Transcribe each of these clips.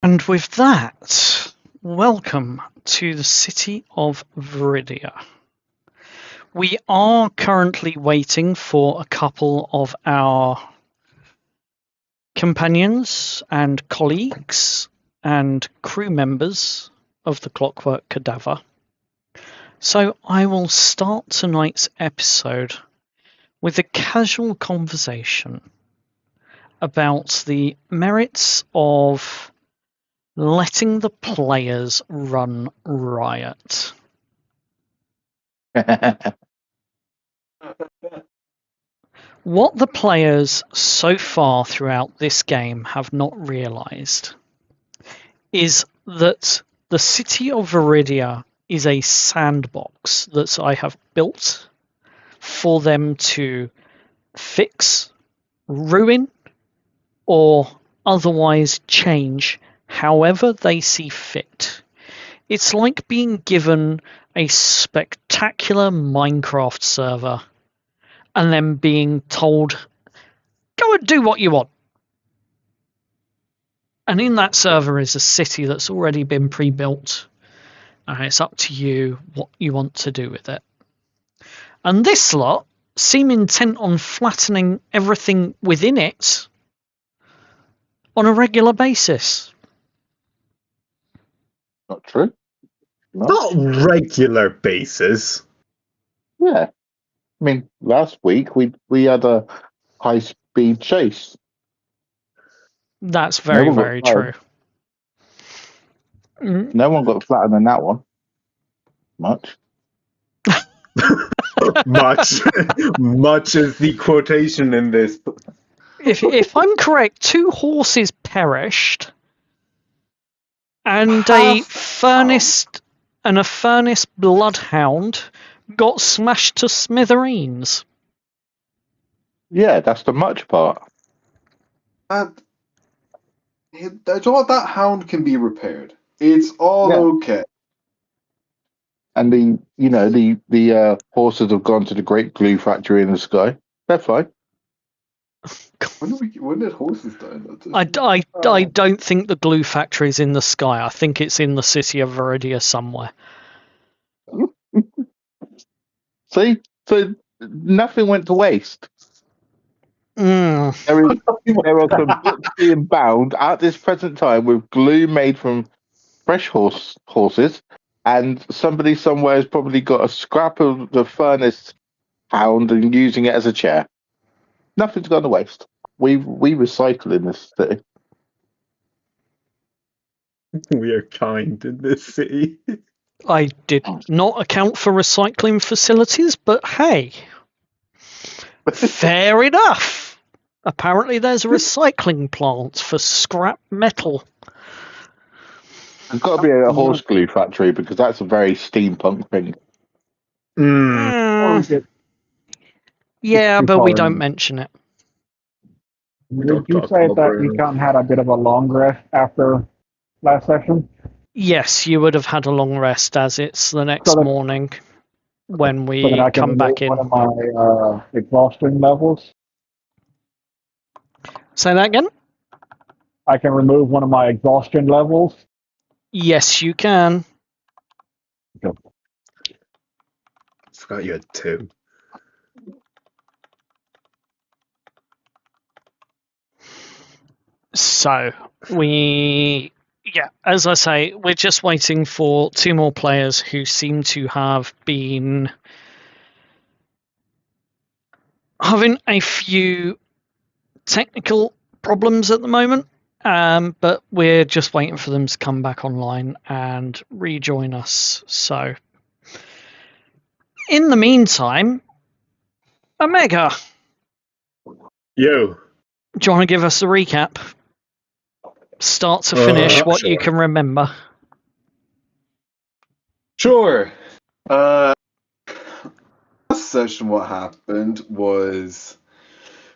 And with that, welcome to the city of Veridia. We are currently waiting for a couple of our companions and colleagues and crew members of the Clockwork Cadaver. So I will start tonight's episode with a casual conversation about the merits of letting the players run riot. What the players so far throughout this game have not realised is that the city of Veridia is a sandbox that I have built for them to fix, ruin, or otherwise change however they see fit. It's like being given a spectacular Minecraft server and then being told, go and do what you want. And in that server is a city that's already been pre-built, and it's up to you what you want to do with it. And this lot seem intent on flattening everything within it on a regular basis. Not true. Not regular basis. Yeah. I mean, last week we had a high-speed chase. That's very, No one got very true. No one got flattened in that one. Much. Much is the quotation in this. If I'm correct, 2 horses perished, and a furnace bloodhound got smashed to smithereens. Yeah, that's the much part. That hound can be repaired. It's all okay. And the horses have gone to the great glue factory in the sky. They're fine. When did horses die? I don't think the glue factory is in the sky. I think it's in the city of Veridia somewhere. See? So nothing went to waste. There are some books being bound at this present time with glue made from fresh horses, and somebody somewhere has probably got a scrap of the furnace hound and using it as a chair. Nothing's gone to waste. We recycle in this city. We are kind in this city. I did not account for recycling facilities, but hey, fair enough. Apparently there's a recycling plant for scrap metal. There's got to be a horse glue factory because that's a very steampunk thing. Yeah, but we don't mention it. Did you say that you had a bit of a long rest after last session? Yes, you would have had a long rest, as it's the next morning when we come back in. One of my exhaustion levels. Say that again? I can remove one of my exhaustion levels. Yes, you can. I forgot you had 2. So, as I say, we're just waiting for 2 more players who seem to have been having a few technical problems at the moment, but we're just waiting for them to come back online and rejoin us. So, in the meantime, Omega. Yo. Do you want to give us a recap? Start to finish, what you can remember. Sure. Last session, what happened was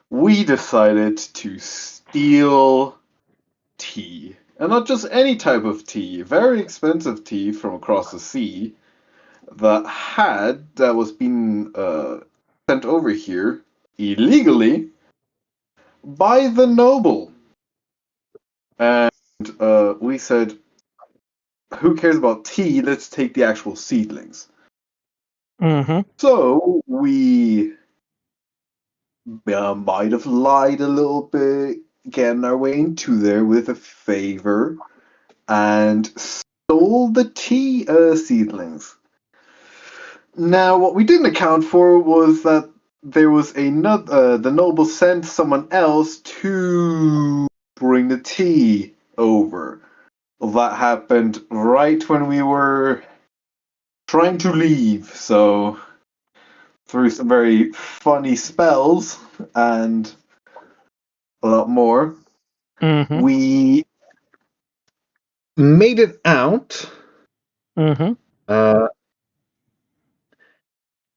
we decided to steal tea. And not just any type of tea, very expensive tea from across the sea that was being sent over here illegally by the noble. And we said, who cares about tea? Let's take the actual seedlings. Mm-hmm. So we might have lied a little bit, getting our way into there with a favor, and stole the tea seedlings. Now, what we didn't account for was that there was the noble sent someone else to bring the tea over. Well, that happened right when we were trying to leave, so through some very funny spells and a lot more, Mm-hmm. we made it out Mm-hmm.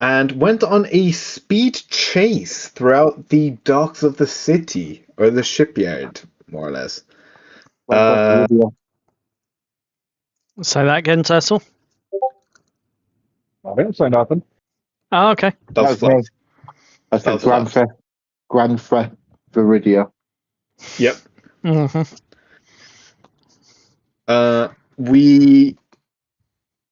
And went on a speed chase throughout the docks of the city, or the shipyard, more or less. Say that again, Cecil. I didn't say nothing. Oh, okay. That was me. I That said was Flaps. Grand Theft Veridia. Yep. Mm-hmm. We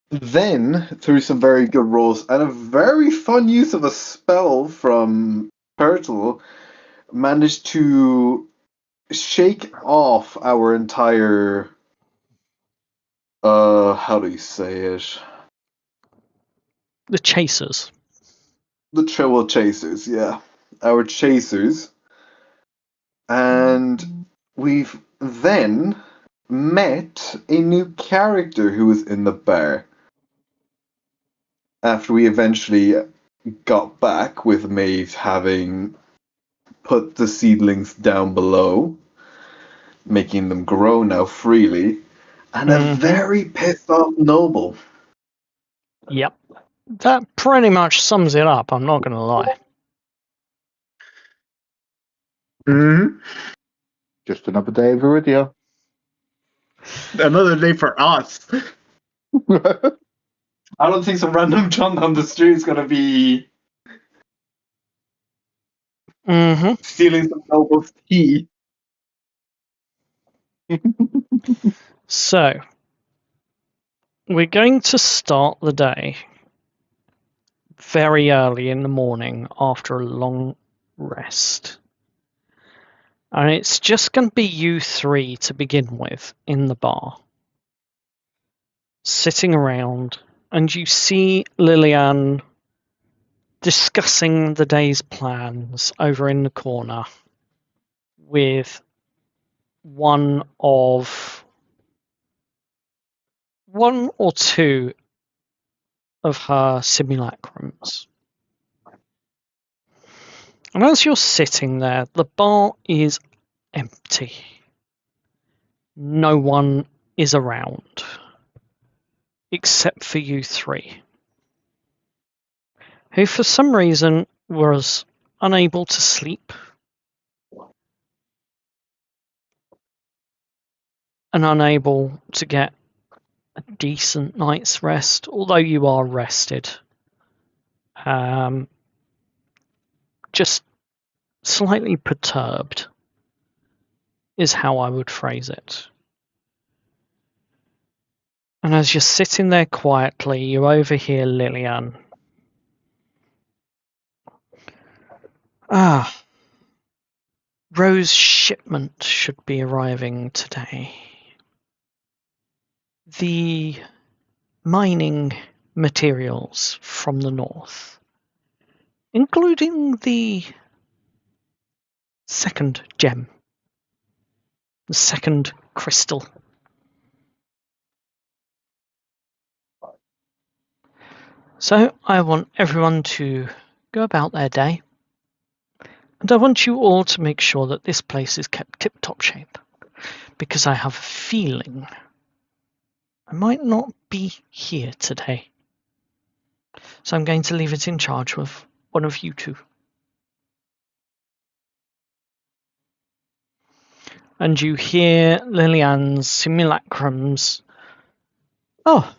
then, through some very good rolls and a very fun use of a spell from Turtle, managed to shake off our entire how do you say it? The Chasers. The trail chasers, yeah. Our chasers. And we've then met a new character who was in the bar. After we eventually got back with Maeve having put the seedlings down below, making them grow now freely, and a Mm-hmm. very pissed off noble. Yep. That pretty much sums it up, I'm not going to lie. Just another day of Veridia. Another day for us. I don't think some random John on the street is gonna be Mm-hmm. stealing some noble's tea. So, we're going to start the day very early in the morning after a long rest. And it's just going to be you three to begin with in the bar, sitting around, and you see Lillian discussing the day's plans over in the corner with one or two of her simulacrums. And as you're sitting there, the bar is empty. No one is around, except for you three, who for some reason was unable to sleep and unable to get a decent night's rest, although you are rested. Just slightly perturbed is how I would phrase it. And as you're sitting there quietly, you overhear Lillian. Rose shipment should be arriving today. The mining materials from the north, including the second gem, the second crystal. So I want everyone to go about their day, and I want you all to make sure that this place is kept tip-top shape, because I have a feeling I might not be here today. So I'm going to leave it in charge of one of you two. And you hear Lillian's simulacrums. Oh,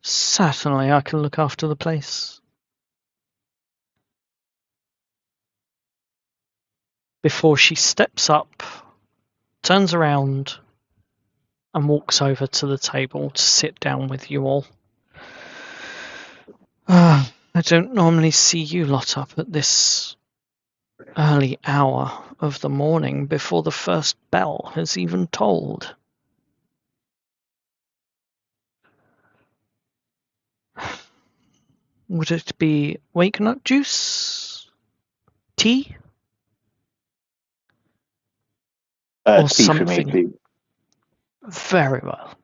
certainly I can look after the place. Before she steps up, turns around, and walks over to the table to sit down with you all. I don't normally see you lot up at this early hour of the morning before the first bell has even tolled. Would it be wake nut juice? Tea? Or Tea for me, something? please. Very well.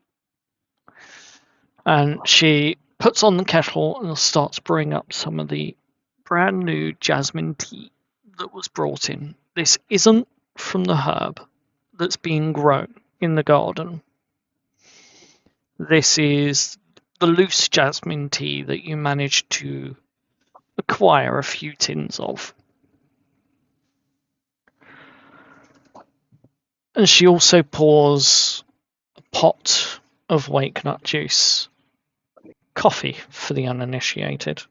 And she puts on the kettle and starts brewing up some of the brand new jasmine tea that was brought in. This isn't from the herb that's being grown in the garden. This is the loose jasmine tea that you managed to acquire a few tins of. And she also pours a pot of wake nut juice. Coffee for the uninitiated.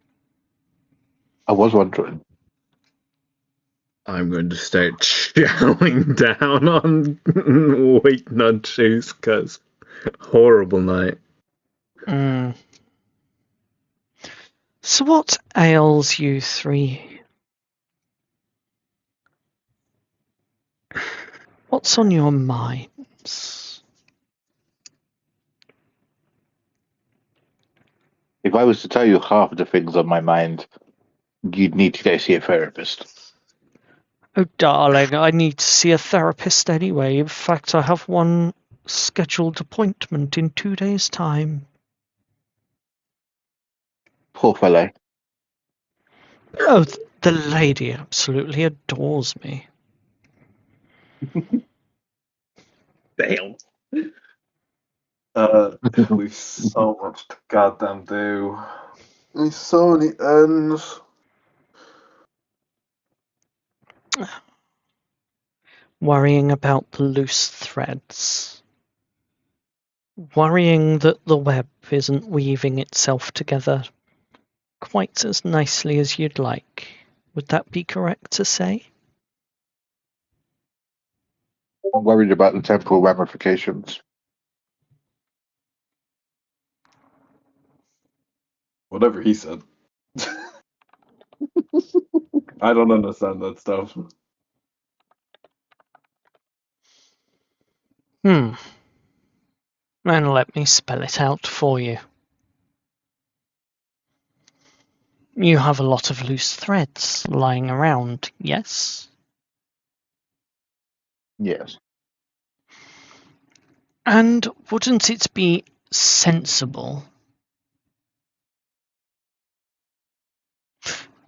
I was wondering. I'm going to start chowing down on wake nut juice because horrible night. So what ails you three? What's on your minds? If I was to tell you half of the things on my mind, you'd need to go see a therapist. Oh, darling, I need to see a therapist anyway. In fact, I have one scheduled appointment in 2 days' time. Poor fellow. Oh, the lady absolutely adores me. Damn. We've so much to goddamn do. There's so many ends. Worrying about the loose threads. Worrying that the web isn't weaving itself together quite as nicely as you'd like. Would that be correct to say? I'm worried about the temporal ramifications. Whatever he said. I don't understand that stuff. And let me spell it out for you. You have a lot of loose threads lying around, yes? Yes. And wouldn't it be sensible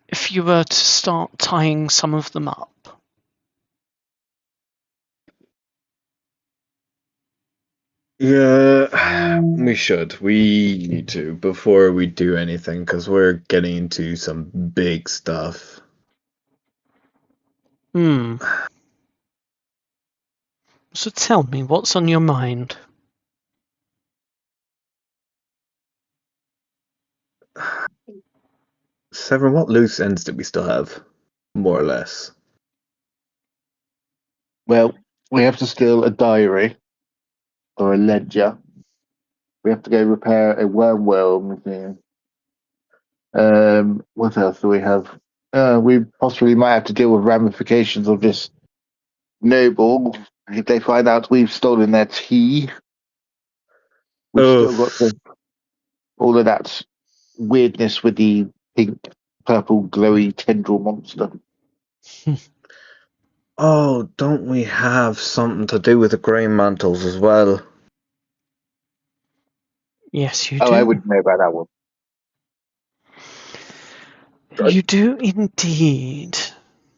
if you were to start tying some of them up? Yeah, we should. We need to before we do anything because we're getting into some big stuff. So tell me, what's on your mind? Severin, what loose ends do we still have? More or less. Well, we have to steal a diary or a ledger. We have to go repair a worm machine. What else do we have? We possibly might have to deal with ramifications of this noble. If they find out we've stolen their tea, we've still got all of that weirdness with the pink, purple, glowy tendril monster. Oh, don't we have something to do with the grey mantles as well? Yes, you do. Oh, I wouldn't know about that one. You do indeed.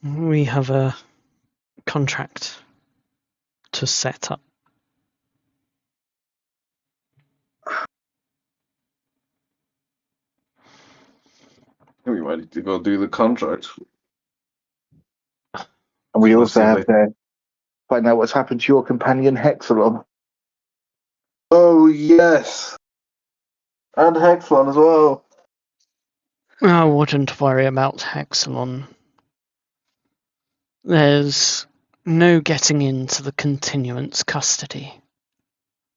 We have a contract to set up. We might need to go do the contract. And we also have to find out what's happened to your companion Hexalon. Oh, yes. And Hexlon as well. I wouldn't worry about Hexalon. There's no getting into the continuance custody.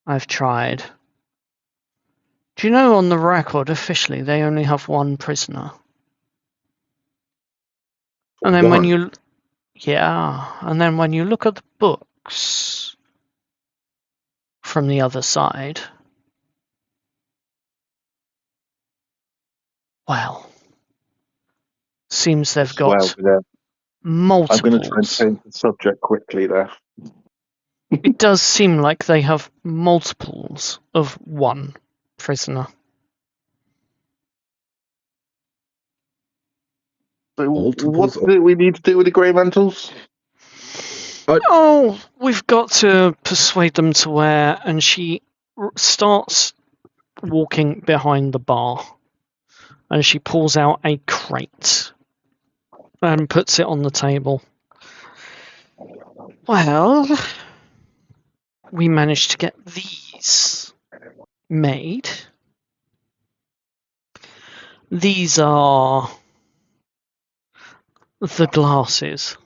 I've tried. Do you know on the record, officially, they only have one prisoner? And then when you look at the books from the other side, well, seems they've got multiples. I'm going to try and change the subject quickly there. It does seem like they have multiples of one prisoner. So what do we need to do with the Grey Mantles? Oh, we've got to persuade them to wear, and she starts walking behind the bar, and she pulls out a crate and puts it on the table. Well, we managed to get these made. These are the glasses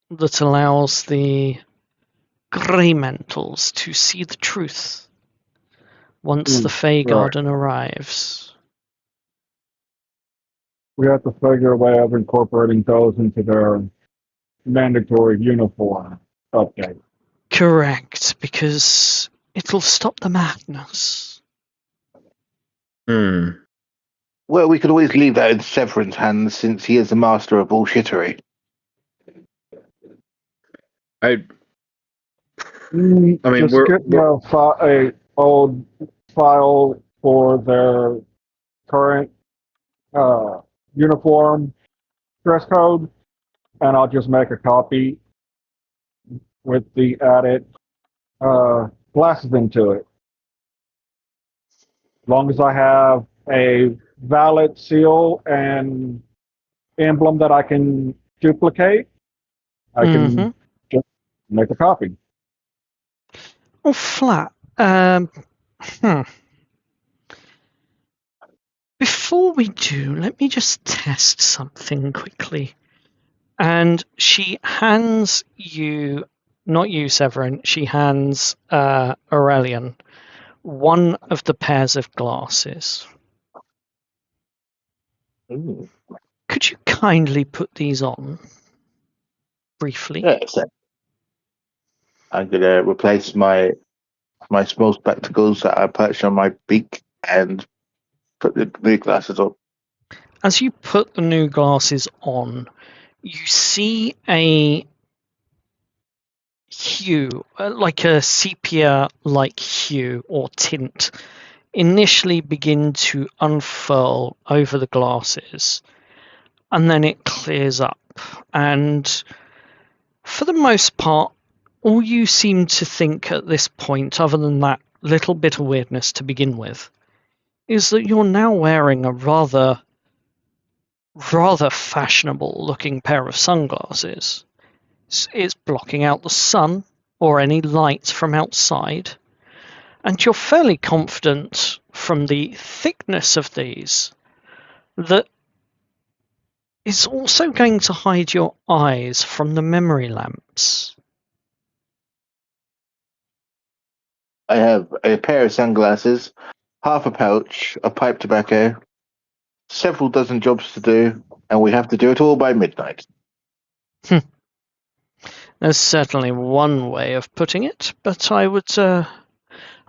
that allows the Grey Mantles to see the truth once the Fey Garden arrives. We have to figure a way of incorporating those into their mandatory uniform update. Correct, because it'll stop the madness. Well, we could always leave that in Severin's hands, since he is the master of bullshittery. Just get a old file for their current uniform dress code, and I'll just make a copy with the added glasses into it. As long as I have a valid seal and emblem that I can duplicate, I can just make a copy. Oh, Flat. Before we do, let me just test something quickly. And she hands you, not you, Severin, she hands Aurelian one of the pairs of glasses. Ooh. Could you kindly put these on briefly? Yes. I'm going to replace my small spectacles that I perched on my beak and put the new glasses on. As you put the new glasses on, you see a hue, like a sepia-like hue or tint, initially begin to unfurl over the glasses, and then it clears up. And for the most part, all you seem to think at this point, other than that little bit of weirdness to begin with, is that you're now wearing a rather fashionable looking pair of sunglasses. It's blocking out the sun or any light from outside, and you're fairly confident from the thickness of these that it's also going to hide your eyes from the memory lamps. I have a pair of sunglasses, half a pouch, a pipe tobacco, several dozen jobs to do, and we have to do it all by midnight. There's certainly one way of putting it, but I would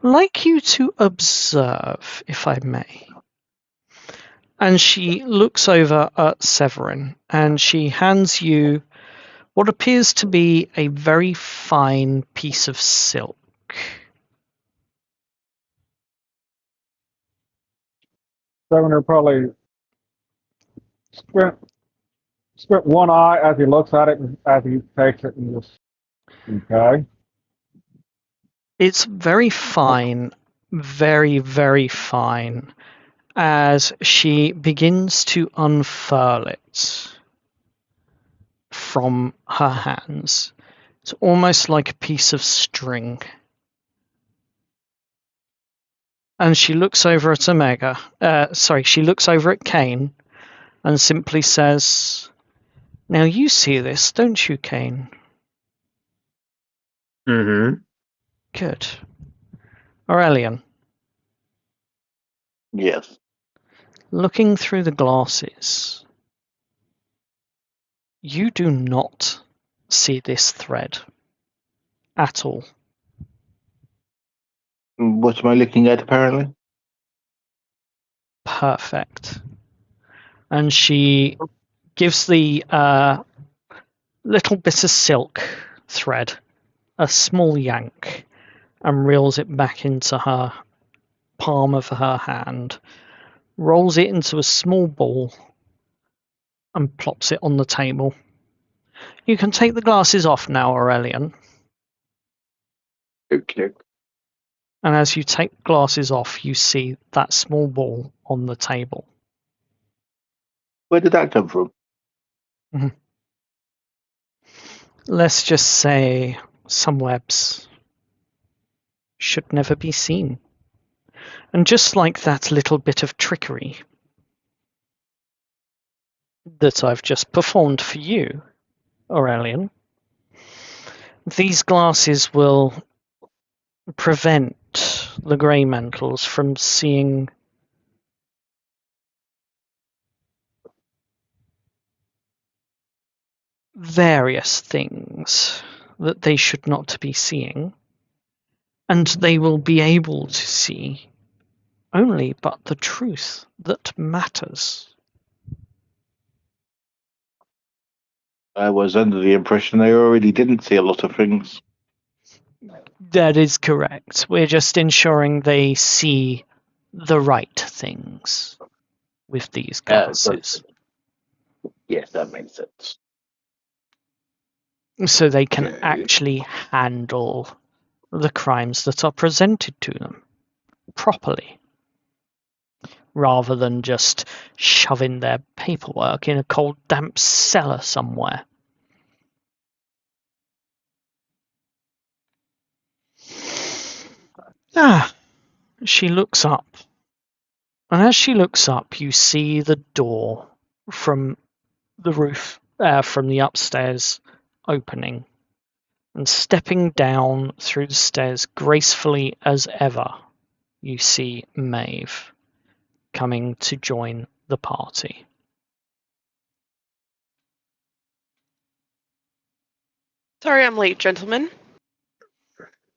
like you to observe, if I may. And she looks over at Severin, and she hands you what appears to be a very fine piece of silk. Seven probably squint one eye as he looks at it, as he takes it, and just, okay. It's very fine, very, very fine, as she begins to unfurl it from her hands. It's almost like a piece of string. And she looks over at she looks over at Kane and simply says, "Now you see this, don't you, Kane?" Mm-hmm. Good. Aurelian, Yes. looking through the glasses, you do not see this thread at all. What am I looking at, apparently? Perfect. And she gives the little bit of silk thread a small yank and reels it back into her palm of her hand, rolls it into a small ball, and plops it on the table. You can take the glasses off now, Aurelian. Okay. And as you take glasses off, you see that small ball on the table. Where did that come from? Let's just say some webs should never be seen. And just like that little bit of trickery that I've just performed for you, Aurelian, these glasses will prevent the grey mantles from seeing various things that they should not be seeing, and they will be able to see only but the truth that matters. I was under the impression they already didn't see a lot of things. That is correct. We're just ensuring they see the right things with these glasses. Yes, that makes sense. So they can Okay. actually handle the crimes that are presented to them properly, rather than just shoving their paperwork in a cold, damp cellar somewhere. She looks up. And as she looks up, you see the door from the roof, from the upstairs, opening. And stepping down through the stairs gracefully as ever, you see Maeve coming to join the party. Sorry I'm late, gentlemen.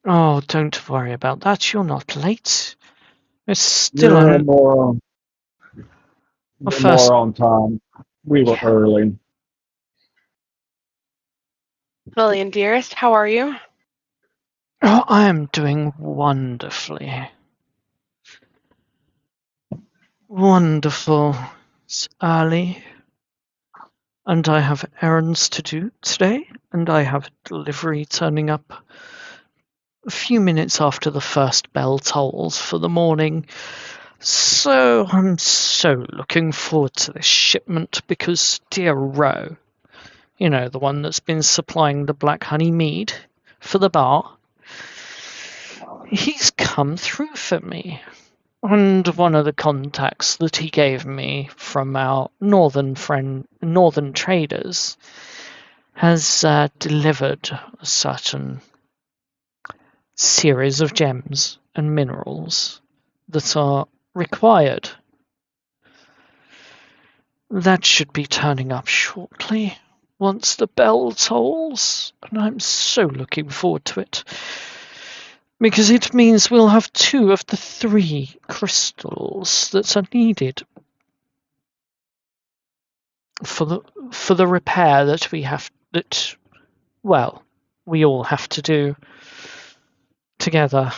Oh, don't worry about that. You're not late. It's still You're on a first. more on time. We were Yeah. early. Lillian, dearest, how are you? Oh, I am doing wonderfully. Wonderful. It's early, and I have errands to do today, and I have a delivery turning up a few minutes after the first bell tolls for the morning. So I'm so looking forward to this shipment because dear Roe, the one that's been supplying the black honey mead for the bar, he's come through for me. And one of the contacts that he gave me from our northern traders, has delivered a certain series of gems and minerals that are required. That should be turning up shortly, once the bell tolls, and I'm so looking forward to it. Because it means we'll have 2 of the 3 crystals that are needed for the repair that we all have to do together.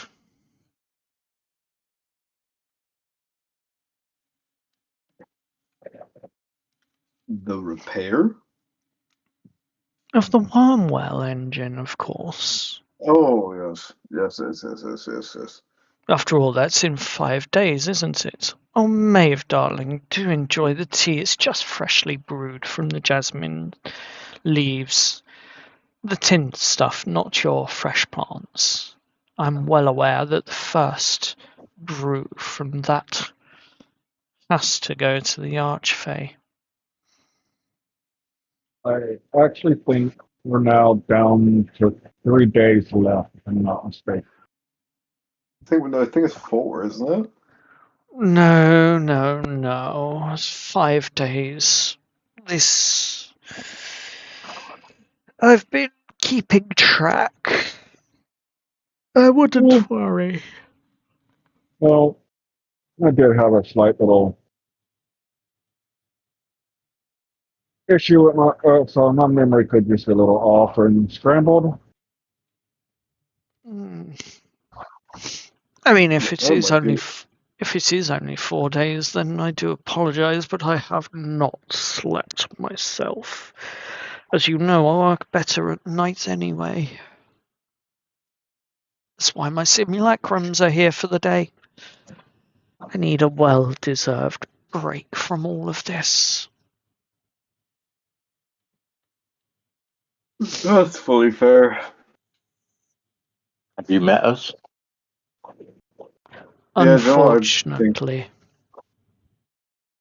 The repair? Of the Wormwell engine, of course. Oh, yes. Yes. After all, that's in 5 days, isn't it? Oh, Maeve, darling, do enjoy the tea. It's just freshly brewed from the jasmine leaves. The tinned stuff, not your fresh plants. I'm well aware that the first brew from that has to go to the Archfey. I actually think we're now down to 3 days left, if I'm not mistaken. I think it's 4, isn't it? No. It's 5 days. This. I've been keeping track. I wouldn't worry. Well, I did have a slight little issue with my, so my memory could just be a little off and scrambled. I mean, if it Oh is my only God. if it is only 4 days, then I do apologise, but I have not slept myself. As you know, I work better at night anyway. That's why my simulacrums are here for the day. I need a well-deserved break from all of this. That's fully fair. Have you met us? Yeah, do you know what? I think Unfortunately.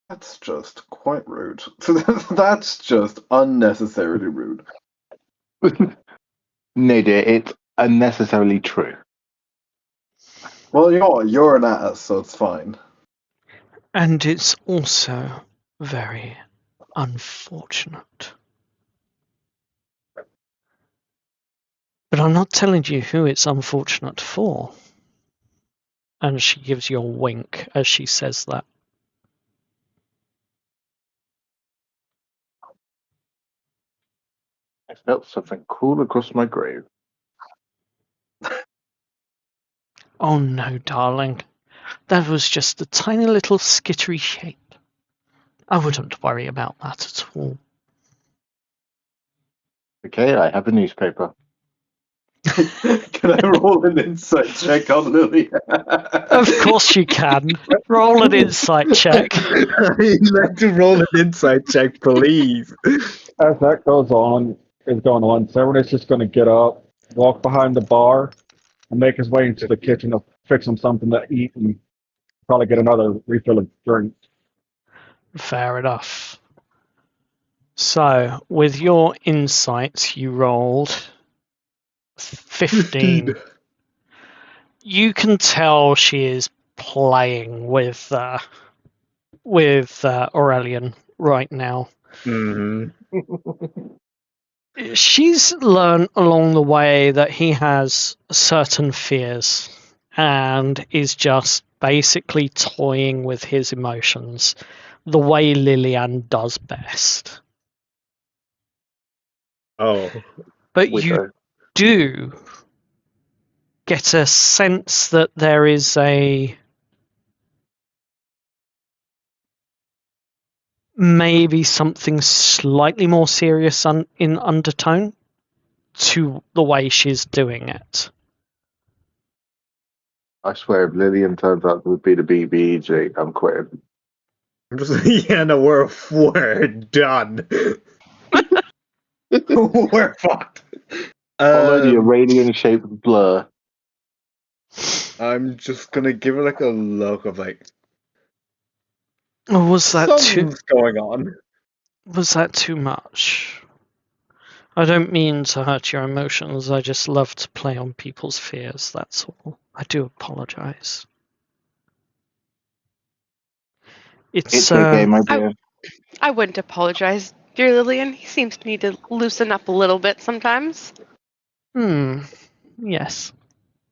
that's just quite rude. That's just unnecessarily rude. No, dear, it's unnecessarily true. Well, you know what? You're an ass, so it's fine. And it's also very unfortunate. But I'm not telling you who it's unfortunate for. And she gives you a wink as she says that. I felt something crawl across my grave. Oh no, darling. That was just a tiny little skittery shape. I wouldn't worry about that at all. Okay, I have a newspaper. Can I roll an insight check on Lily? Of course you can. Roll an insight check. I'd like to roll an insight check, please. As that is going on, Severin is just going to get up, walk behind the bar, and make his way into the kitchen to fix him something to eat and probably get another refill of drink. Fair enough. So, with your insight, you rolled 15. You can tell she is playing with Aurelian right now. She's learned along the way that he has certain fears and is just basically toying with his emotions the way Lillian does best. Oh. But you do get a sense that there is maybe something slightly more serious in undertone to the way she's doing it. I swear, if Lillian turns out to be the BBEG, I'm quitting. I'm just yeah, no, we're done. We're fucked. Follow the Iranian-shaped blur. I'm just gonna give her like a look of like Was that something's going on. Was that too much? I don't mean to hurt your emotions. I just love to play on people's fears. That's all. I do apologize. It's okay, my I, dear. I wouldn't apologize, dear Lillian. He seems to need to loosen up a little bit sometimes. Yes.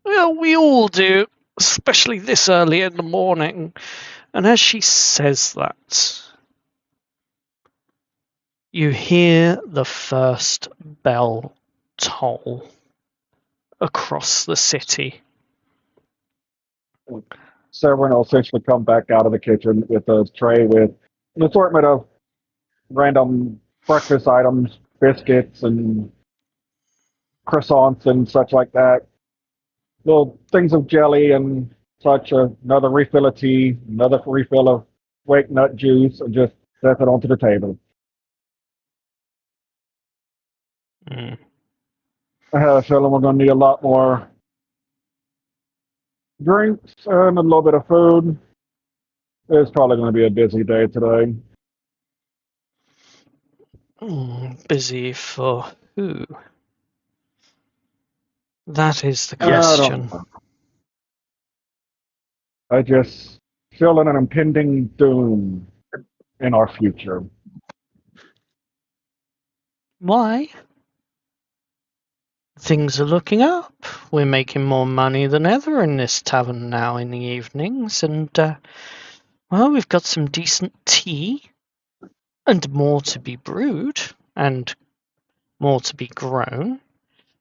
Well, we all do, especially this early in the morning. And as she says that, you hear the first bell toll across the city. Severin will essentially come back out of the kitchen with a tray with an assortment of random breakfast items, biscuits and croissants and such like that. Little things of jelly and such. Another refill of tea, another refill of wake nut juice, and just set it onto the table. I have a feeling we're going to need a lot more drinks and a little bit of food. It's probably going to be a busy day today. Busy for who? That is the I don't question. know. I just feel an impending doom in our future. Why? Things are looking up. We're making more money than ever in this tavern now in the evenings, and well, we've got some decent tea, and more to be brewed, and more to be grown.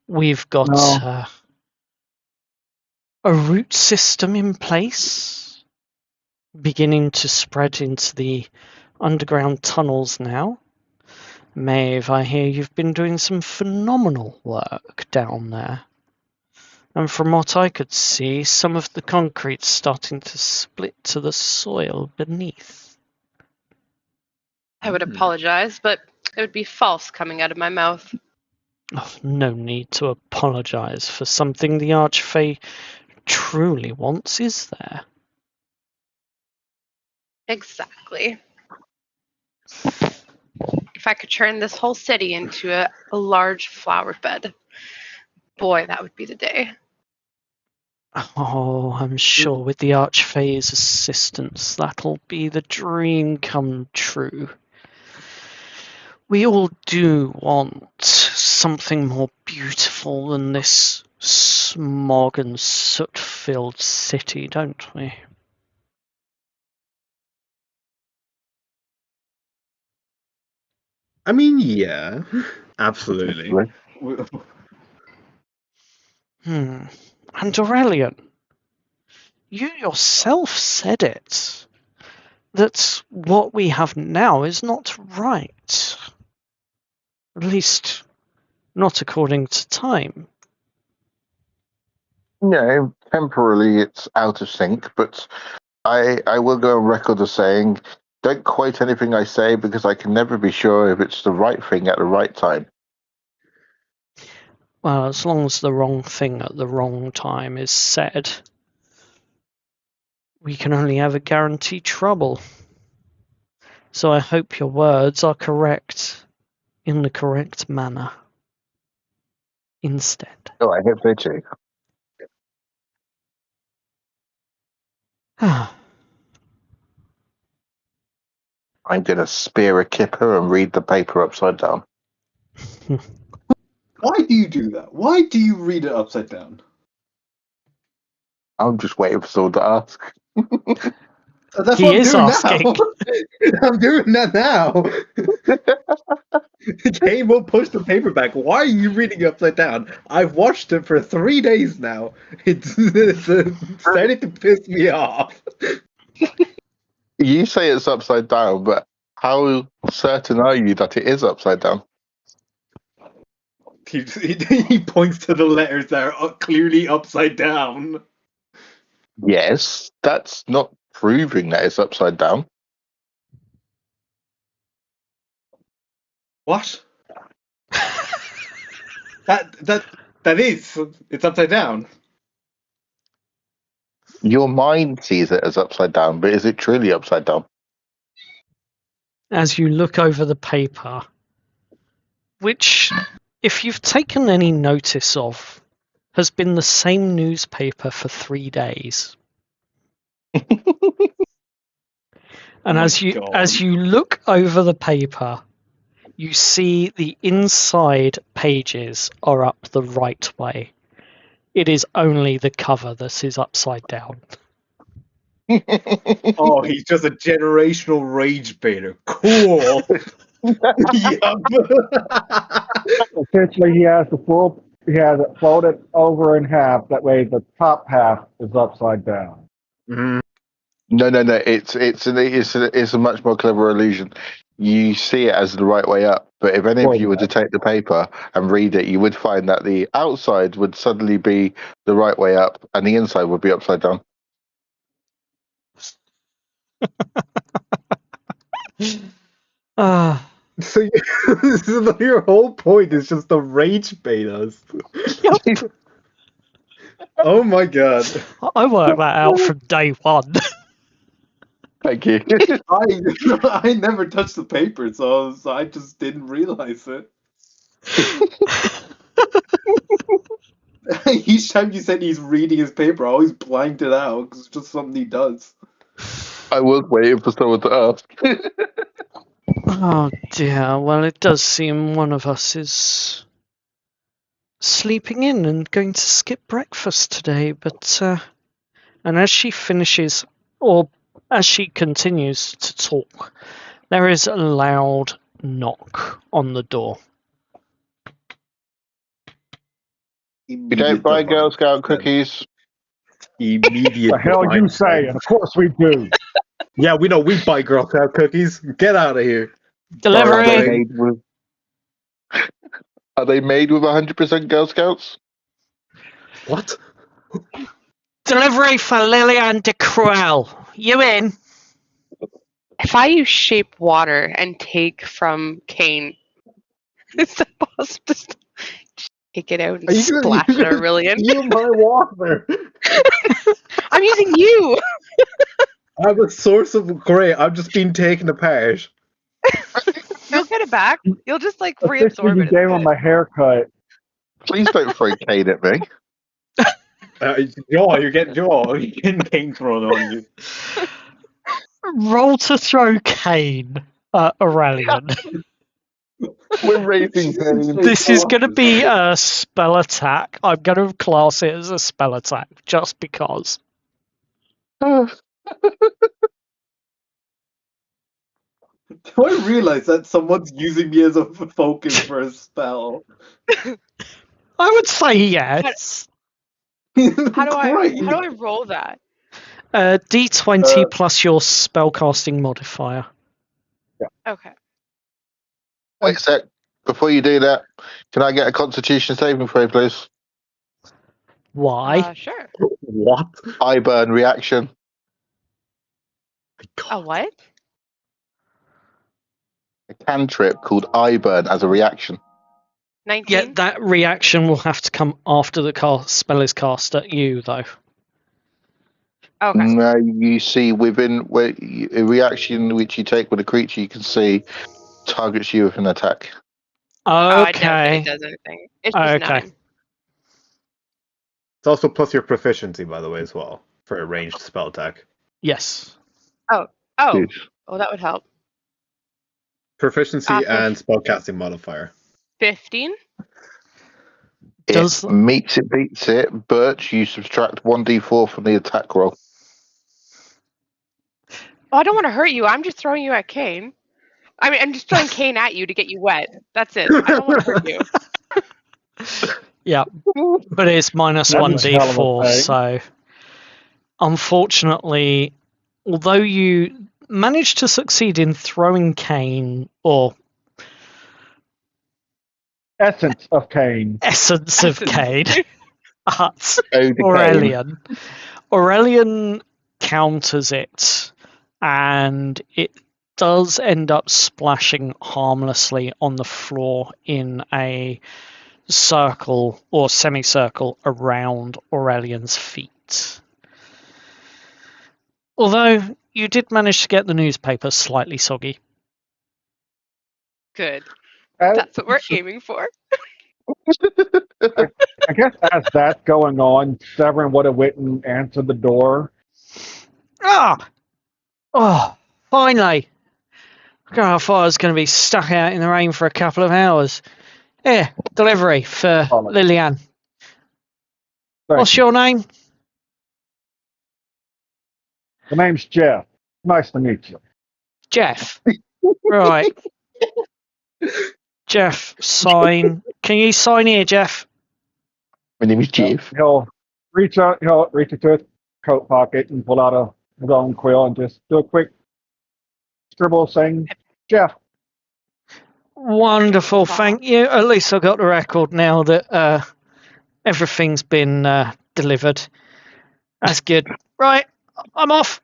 We've got No, a root system in place, beginning to spread into the underground tunnels now. Maeve, I hear you've been doing some phenomenal work down there. And from what I could see, some of the concrete's starting to split to the soil beneath. I would apologize, but it would be false coming out of my mouth. Oh, no need to apologize for something the Archfey truly wants, is there? Exactly. If I could turn this whole city into a large flower bed, boy, that would be the day. Oh, I'm sure with the Archfey's assistance, that'll be the dream come true. We all do want something more beautiful than this smog and soot-filled city, don't we? I mean, yeah, absolutely. And Aurelian, you yourself said it, that what we have now is not right. At least, not according to time. Yeah, temporarily it's out of sync, but I will go on record as saying, don't quote anything I say because I can never be sure if it's the right thing at the right time. Well, as long as the wrong thing at the wrong time is said, we can only ever guarantee trouble. So I hope your words are correct in the correct manner instead. Oh, I hope so too. I'm going to spear a kipper and read the paper upside down. Why do you do that? Why do you read it upside down? I'm just waiting for someone to ask. That's He what I'm is doing asking. now. I'm doing that now. Game will push the paperback. Why are you reading it upside down? I've watched it for 3 days now. It's starting to piss me off. You say it's upside down, but how certain are you that it is upside down? He points to the letters that are clearly upside down. Yes, that's not proving that it's upside down. What? That is. It's upside down. Your mind sees it as upside down, but is it truly upside down? As you look over the paper, which, if you've taken any notice of, has been the same newspaper for 3 days. And Oh as my God. you look over the paper, you see the inside pages are up the right way. It is only the cover that is upside down. Oh, he's just a generational rage baiter. Cool. Yup. essentially he has it folded over in half. That way the top half is upside down. Mhm. No. It's a much more clever illusion. You see it as the right way up, but if any of you were to take the paper and read it, you would find that the outside would suddenly be the right way up, and the inside would be upside down. Ah, So, so your whole point is just to rage bait us. yep. Oh my God. I worked that out from day one. Thank you. I never touched the paper, so I just didn't realize it. Each time you said he's reading his paper, I always blanked it out because it's just something he does. I was waiting for someone to ask. Oh dear, well, it does seem one of us is sleeping in and going to skip breakfast today, but, and as she finishes, or as she continues to talk, there is a loud knock on the door. We don't buy Girl Scout cookies. Immediate The hell you divine say? sense. And of course we do. Yeah, we know. We buy Girl Scout cookies. Get out of here. Are they Delivery! made with? Are they made with 100% Girl Scouts? What? Delivery for Lillian de Cruel. You in? If I use shape water and take from Kane, is that possible? Just take it out and Are you gonna, splash it Aurelian. steal my water? I'm using you. I'm a source of great. I'm just being taken apart. You'll get it back. You'll just like Officially, reabsorb you it. gave him a haircut. Please don't throw Kane at me. Joel, you're getting Joel. You're getting King thrown on you. Roll to throw Kane at Aurelian. We're raising Kane. This is going to be a spell attack. I'm going to class it as a spell attack just because. Do I realize that someone's using me as a focus for a spell? I would say yes. How do I roll that? D20 plus your spellcasting modifier. Okay. Wait a sec. Before you do that, can I get a Constitution saving throw, please? Why? Sure. What? Eye burn reaction. A what? A cantrip called eye burn as a reaction. 19? Yeah, that reaction will have to come after the spell is cast at you, though. Okay. No, you see within a reaction which you take with a creature you can see targets you with an attack. Oh, I doubt that Okay. it does anything. It's just Okay. 9. It's also plus your proficiency, by the way, as well, for a ranged spell attack. Yes. Oh, Good. that would help. Proficiency After- and spellcasting modifier. 15? Does- It meets it, beats it, but you subtract 1d4 from the attack roll. Oh, I don't want to hurt you. I'm just throwing you at Kane. I mean, I'm just throwing Kane at you to get you wet. That's it. I don't want to hurt you. Yeah, but it's minus That's a hell of a 1d4, thing. so unfortunately, although you managed to succeed in throwing Kane, or Essence of Cain. essence of Kane, at Ode to Aurelian. Aurelian counters it, and it does end up splashing harmlessly on the floor in a circle or semicircle around Aurelian's feet. Although you did manage to get the newspaper slightly soggy. Good. As- That's what we're aiming for. I guess as that's going on, Severin would have went and answered the door. Oh, finally. God, I thought I was going to be stuck out in the rain for a couple of hours. Here, delivery for Solid. Lillian. Thank What's you. your name? The name's Jeff. Nice to meet you. Jeff. Right. Jeff, sign. Can you sign here, Jeff? My name is Jeff. He'll reach into his coat pocket and pull out his own quill and just do a quick scribble saying, Jeff. Wonderful, thank you. At least I've got the record now that everything's been delivered. That's good. Right, I'm off.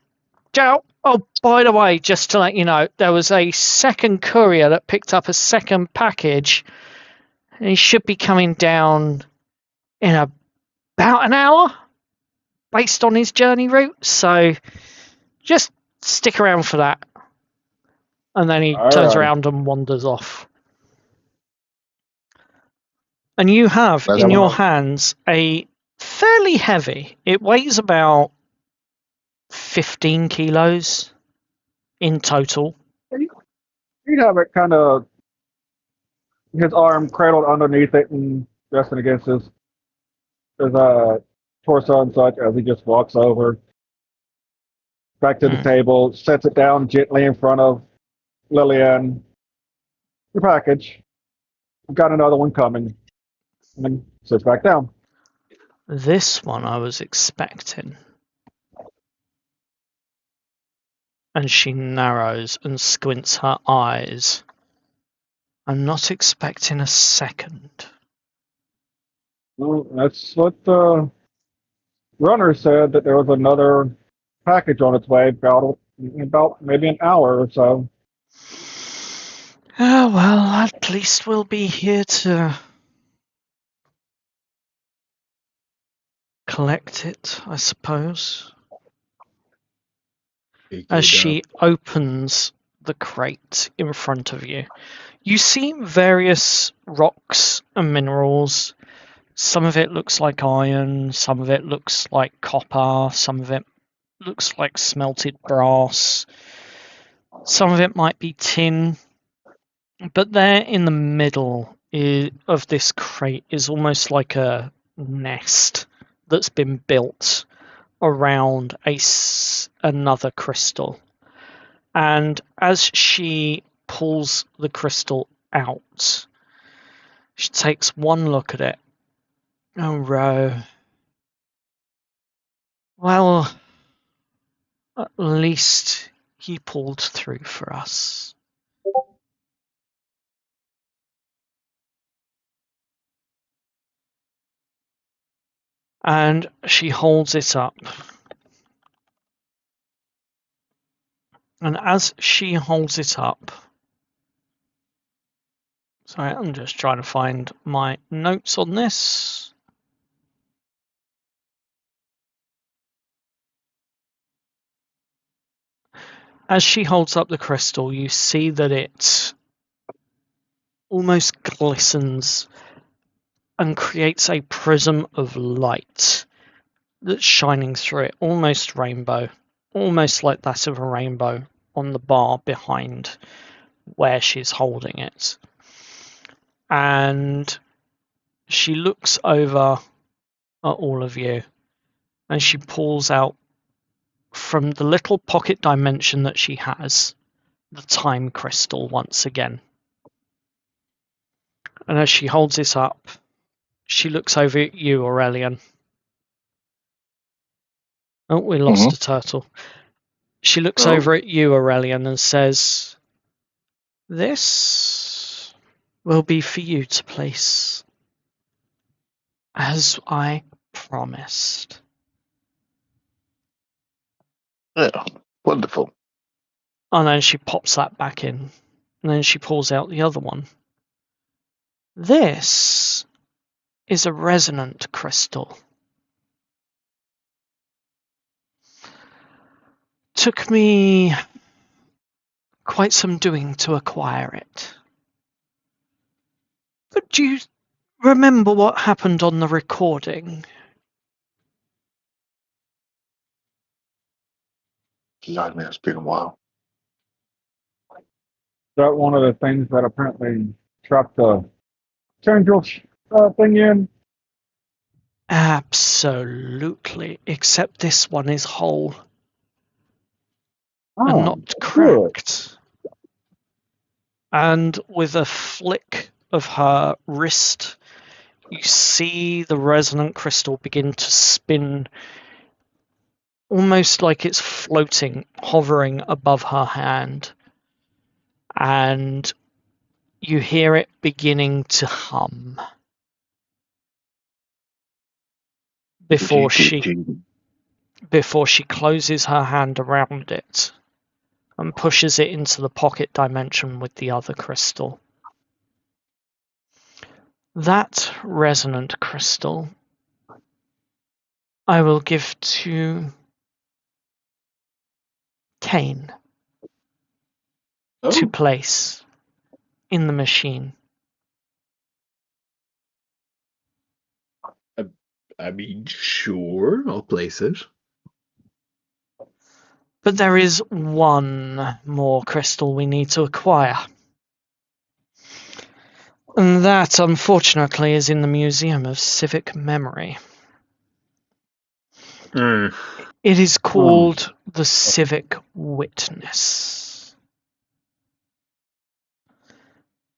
Ciao. Oh, by the way, just to let you know, there was a second courier that picked up a second package, and he should be coming down in about an hour, based on his journey route. So just stick around for that. And then he turns Alright. around and wanders off. And you have That's in your about- hands a fairly heavy, it weighs about 15 kilos in total. He'd have it kind of his arm cradled underneath it and resting against his torso and such as he just walks over back to the table, sets it down gently in front of Lillian. Your package. I've got another one coming. And then sits back down. This one I was expecting. And she narrows and squints her eyes. I'm not expecting a second. Well, that's what the runner said, that there was another package on its way about maybe an hour or so. Oh, well, at least we'll be here to collect it, I suppose. As she opens the crate in front of you, you see various rocks and minerals. Some of it looks like iron, some of it looks like copper, some of it looks like smelted brass, some of it might be tin. But there in the middle of this crate is almost like a nest that's been built around another crystal. And as she pulls the crystal out, she takes one look at it. Oh, Ro. Well, at least he pulled through for us. And she holds it up. And as she holds it up, sorry, I'm just trying to find my notes on this. As she holds up the crystal, you see that it almost glistens and creates a prism of light that's shining through it, almost rainbow, almost like that of a rainbow on the bar behind where she's holding it. And she looks over at all of you and she pulls out from the little pocket dimension that she has the time crystal once again. And as she holds it up, she looks over at you, Aurelian. Oh, we lost a turtle. She looks over at you, Aurelian, and says, "This will be for you to place, as I promised." Yeah, wonderful. And then she pops that back in. And then she pulls out the other one. This is a resonant crystal. Took me quite some doing to acquire it. But do you remember what happened on the recording? Blimey, it's been a while. Is that one of the things that apparently trapped the tendril thing in? Absolutely, except this one is whole Oh, and not good. cracked. And with a flick of her wrist, you see the resonant crystal begin to spin, almost like it's floating, hovering above her hand. And you hear it beginning to hum. Before she closes her hand around it and pushes it into the pocket dimension with the other crystal. That resonant crystal I will give to Kane to place in the machine. I mean, sure, I'll place it. But there is one more crystal we need to acquire. And that, unfortunately, is in the Museum of Civic Memory. Mm. It is called the Civic Witness.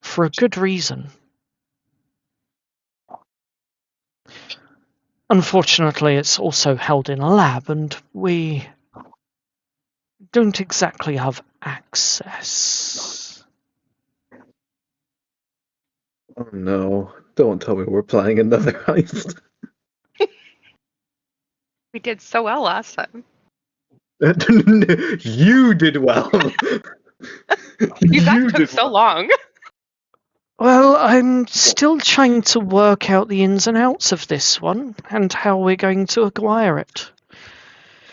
For a good reason. Unfortunately, it's also held in a lab, and we don't exactly have access. Oh no, don't tell me we're planning another heist. We did so well last time. You did well. You guys You took did so well. long. Well, I'm still trying to work out the ins and outs of this one, and how we're going to acquire it.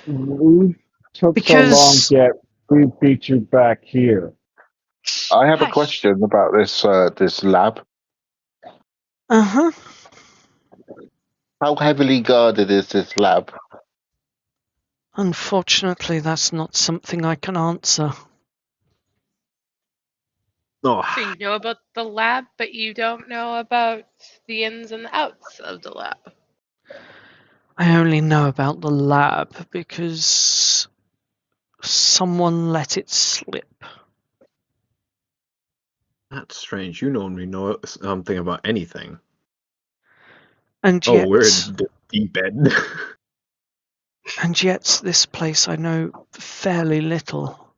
We took Because- so long, yet we beat you back here. I have a Hush. question about this lab. Uh-huh. How heavily guarded is this lab? Unfortunately, that's not something I can answer. Oh, So you know about the lab, but you don't know about the ins and the outs of the lab. I only know about the lab because someone let it slip. that's strange. You normally know something about anything. And Oh, yet, we're in the deep end. this place I know fairly little,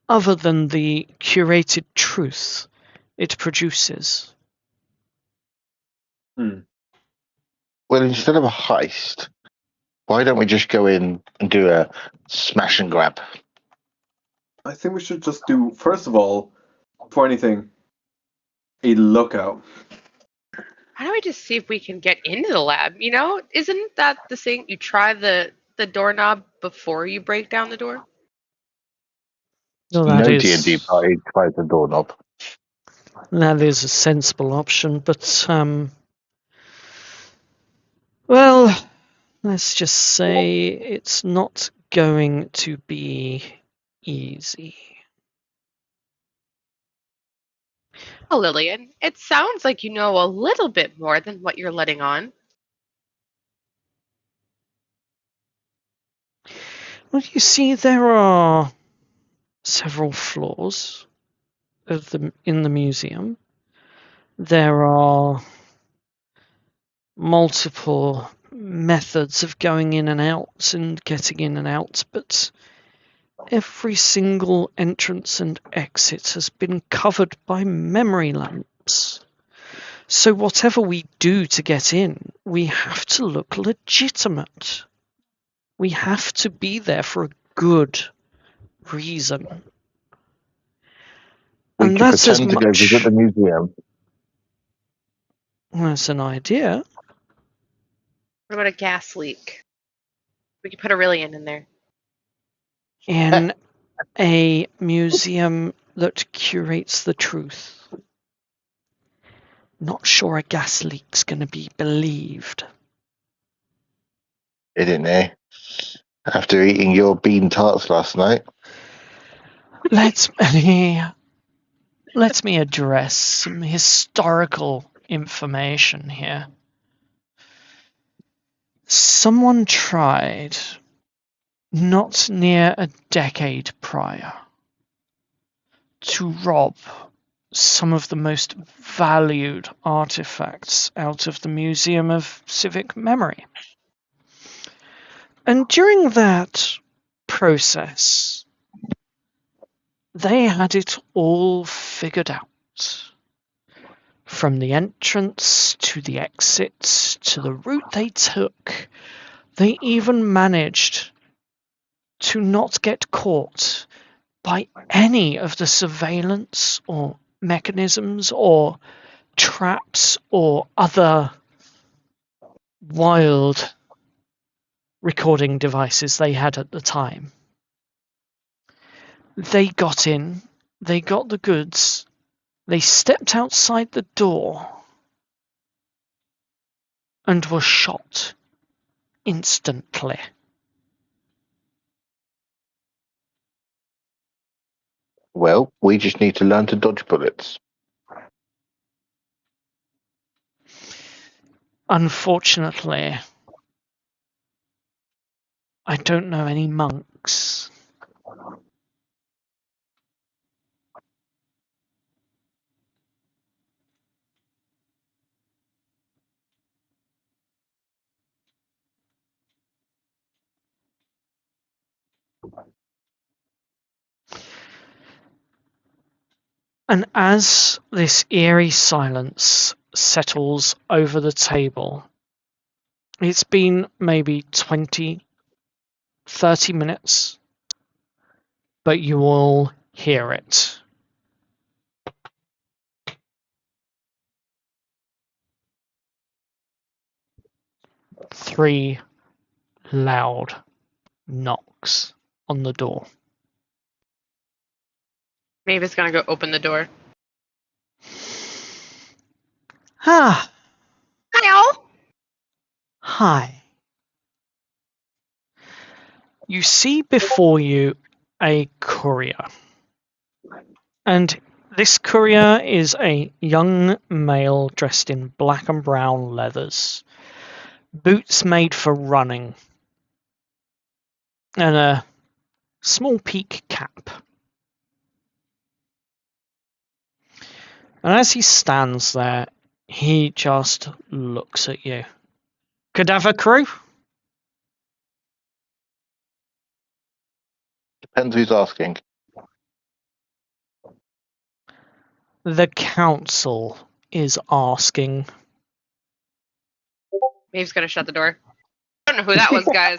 other than the curated truth it produces. Well, instead of a heist, why don't we just go in and do a smash and grab? I think we should just do, first of all, before anything, a lookout. Why don't we just see if we can get into the lab? You know, isn't that the thing? You try the doorknob before you break down the door? Well, No D&D party tries the doorknob. that is a sensible option, but well, let's just say it's not going to be easy. Oh, Lillian, it sounds like you know a little bit more than what you're letting on. Well, you see, there are several floors in the museum. There are multiple methods of going in and out and getting in and out, but every single entrance and exit has been covered by memory lamps. So whatever we do to get in, we have to look legitimate. We have to be there for a good reason. We And could that's as pretend to go much visit the museum. as an idea. What about a gas leak? We could put Aurelian in there. In a museum that curates the truth. Not sure a gas leak's going to be believed. Didn't they? After eating your bean tarts last night. Let me address some historical information here. Someone tried, not near a decade prior, to rob some of the most valued artifacts out of the Museum of Civic Memory. And during that process, they had it all figured out. From the entrance to the exits to the route they took, they even managed to not get caught by any of the surveillance or mechanisms or traps or other wild recording devices they had at the time. They got in, they got the goods, they stepped outside the door, and was shot instantly. Well, we just need to learn to dodge bullets. Unfortunately, I don't know any monks. And as this eerie silence settles over the table, it's been maybe 20, 30 minutes, but you all hear it. Three loud knocks on the door. Mavis gonna go open the door. Ah, Kyle! hi. You see before you a courier. And this courier is a young male dressed in black and brown leathers, boots made for running, and a small peak cap. And as he stands there, he just looks at you. Cadaver crew? Depends who's asking. The council is asking. Mavis gonna shut the door. I don't know who that was, guys.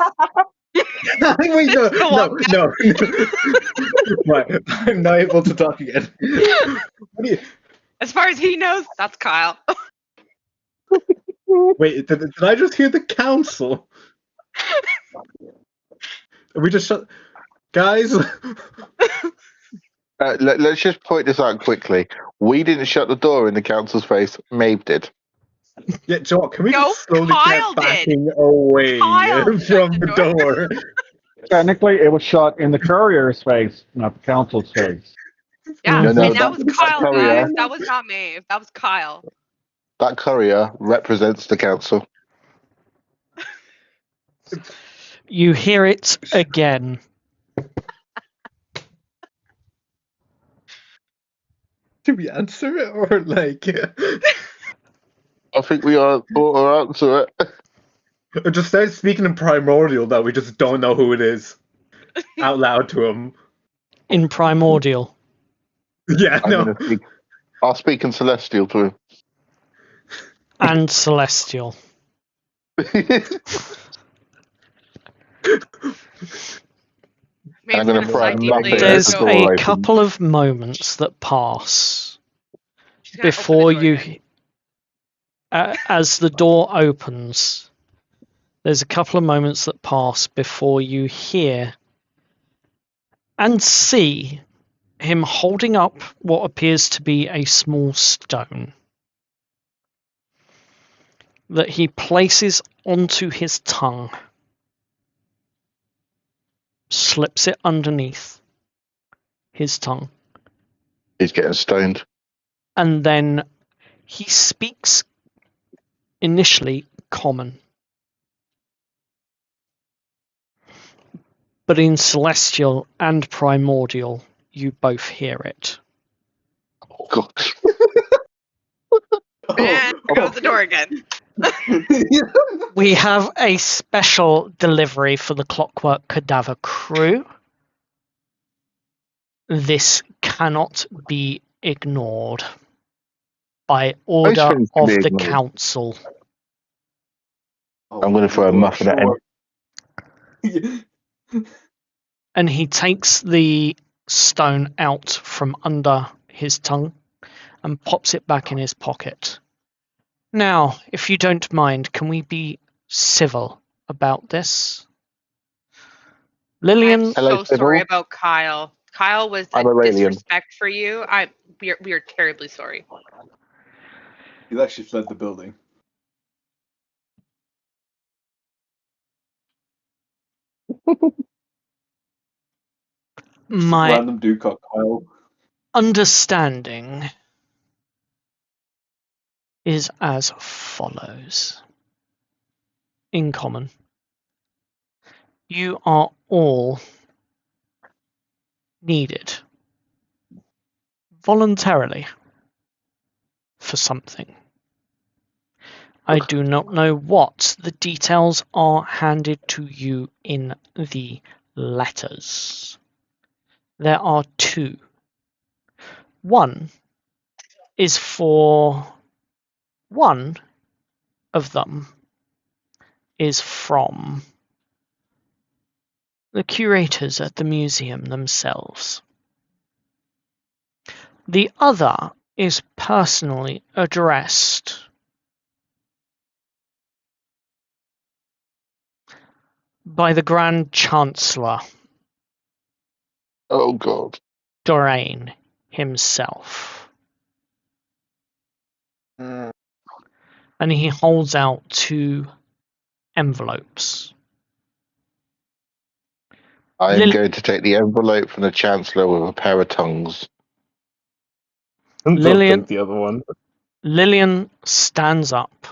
Wait, no, Go no, on, no. Right, I'm not able to talk again. What do you, As far as he knows, that's Kyle. wait, did I just hear the council? We just shut. Guys, Let's just point this out quickly. We didn't shut the door in the council's face. Maeve did. yeah, Joel, can we No, just slowly Kyle get did. backing away Kyle from shut the the door? Technically, it was shot in the courier's face, not the council's face. Yeah, No, and that that- was that Kyle, courier- guys. That was not Maeve. That was Kyle. That courier represents the council. You hear it again. Do we answer it or like? I think we are ought to answer it. Or just start speaking in primordial that we just don't know who it is out loud to him. In primordial. Yeah, I'm no. gonna speak. I'll speak in celestial to him. And celestial. Maeve's I'm gonna gonna throw sigh a deeply. muffin and There's the go- door a opens. couple of moments that pass She's gonna open the before door you, again. as the door opens, there's a couple of moments that pass before you hear and see him holding up what appears to be a small stone that he places onto his tongue, slips it underneath his tongue, He's getting stoned. and then he speaks initially common. But in celestial and primordial, you both hear it. Oh, God. And there goes the door again. We have a special delivery for the Clockwork Cadaver crew. This cannot be ignored by order things can of be the ignored. council. I'm gonna throw a muffin at him. And he takes the stone out from under his tongue and pops it back in his pocket. Now, if you don't mind, can we be civil about this? Lillian, I'm Hello, so sorry Sybil. about Kyle. Kyle was I'm a Aurelian. disrespect for you. We are terribly sorry. He's actually fled the building. My Random dude called Kyle. understanding is as follows. In common, you are all needed voluntarily for something. I do not know what. The details are handed to you in the letters. There are two. One is for one of them is from the curators at the museum themselves. The other is personally addressed by the Grand Chancellor, Oh God. Doraine himself. Mm. And he holds out two envelopes. I am going to take the envelope from the Chancellor with a pair of tongues. Don't Lillian, take the other one. Lillian stands up,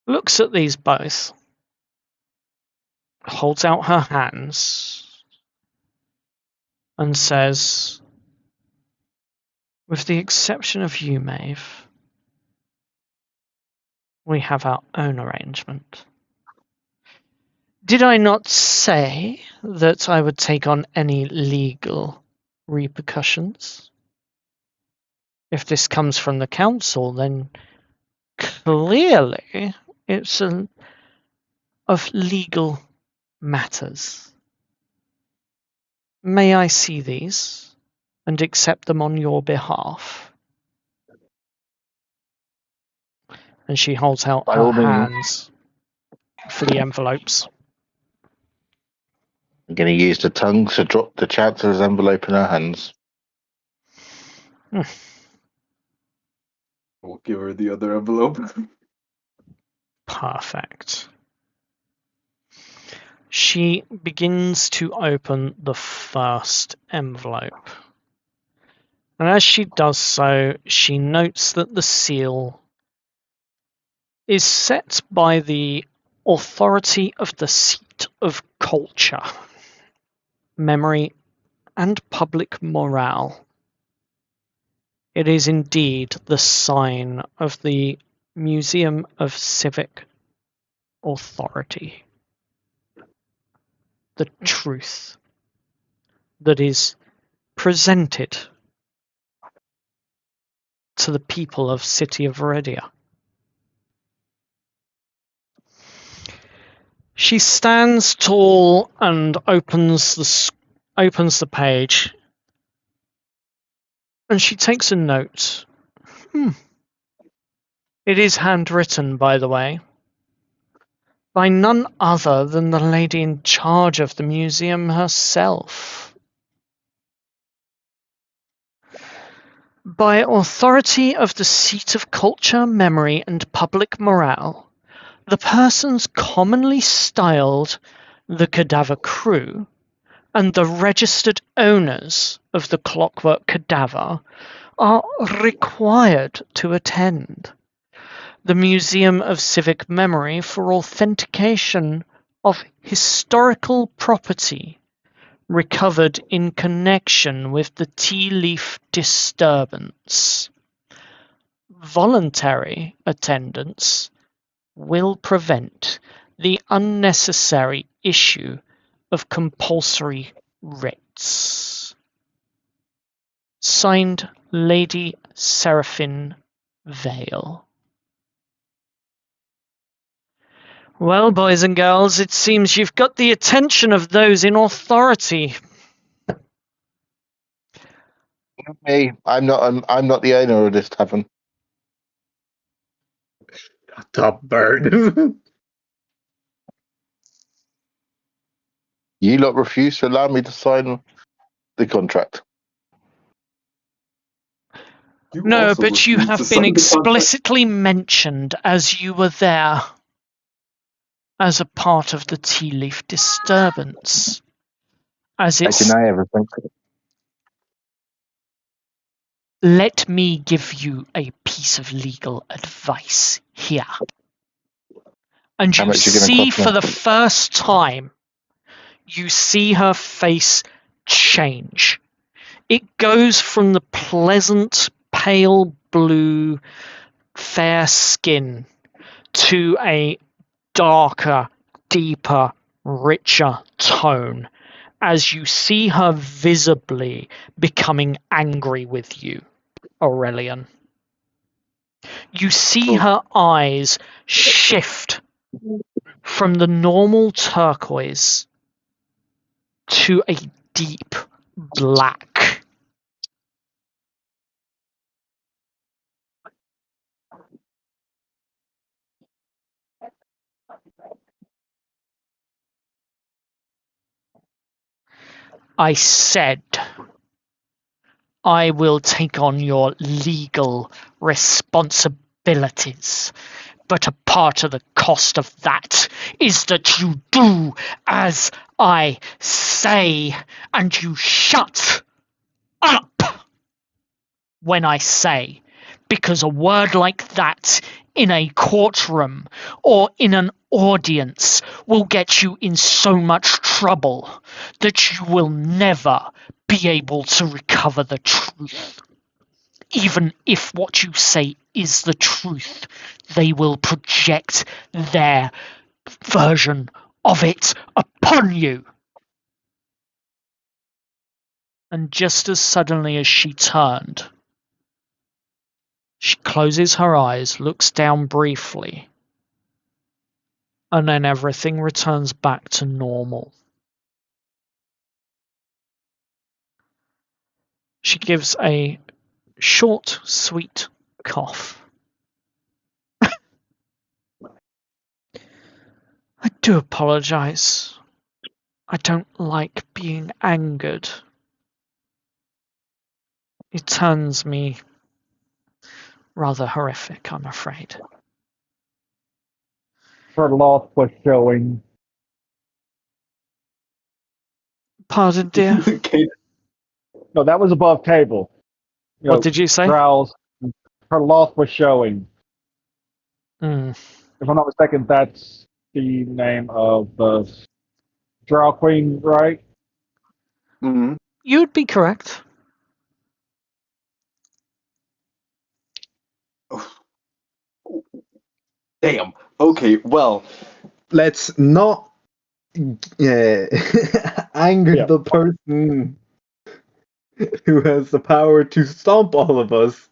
looks at these both, holds out her hands, and says, with the exception of you, Maeve, we have our own arrangement. Did I not say that I would take on any legal repercussions? If this comes from the council, then clearly it's of legal matters. May I see these and accept them on your behalf? And she holds out By her all means, hands for the envelopes. I'm going to use the tongues to drop the Chancellor's envelope in her hands. We'll give her the other envelope. Perfect. She begins to open the first envelope. And as she does so, she notes that the seal is set by the authority of the seat of culture, memory, and public morale. It is indeed the sign of the Museum of Civic Authority. The truth that is presented to the people of City of Veridia. She stands tall and opens the page, and she takes a note. It is handwritten, by the way, by none other than the lady in charge of the museum herself. By authority of the seat of culture, memory, and public morale, the persons commonly styled the Cadaver Crew and the registered owners of the Clockwork Cadaver are required to attend the Museum of Civic Memory for authentication of historical property recovered in connection with the tea leaf disturbance. Voluntary attendance will prevent the unnecessary issue of compulsory writs. Signed, Lady Seraphine Vale. Well, boys and girls, it seems you've got the attention of those in authority. Me, I'm not the owner of this tavern. Top bird. You lot refuse to allow me to sign the contract. You No, also but you refuse to have been sign the contract. explicitly mentioned as you were there. as a part of the tea leaf disturbance. As I it's, deny everything. let me give you a piece of legal advice here. And How you much you gonna see cost me? for the first time, you see her face change. It goes from the pleasant pale blue fair skin to a darker, deeper, richer tone as you see her visibly becoming angry with you, Aurelian. You see her eyes shift from the normal turquoise to a deep black. I said I will take on your legal responsibilities, but a part of the cost of that is that you do as I say, and you shut up when I say, because a word like that in a courtroom or in an audience will get you in so much trouble that you will never be able to recover the truth. Even if what you say is the truth, they will project their version of it upon you. And just as suddenly as she turned, she closes her eyes, looks down briefly, and then everything returns back to normal. She gives a short, sweet cough. I do apologize. I don't like being angered. It turns me rather horrific, I'm afraid. Her loss was showing. Pardon, dear? Kate, No, that was above table. You What know, did you say? growls. Her loss was showing. Mm. If I'm not mistaken, that's the name of the Drow Queen, right? Mm. You'd be correct. damn. Okay, well, Let's not anger Yeah. the person who has the power to stomp all of us.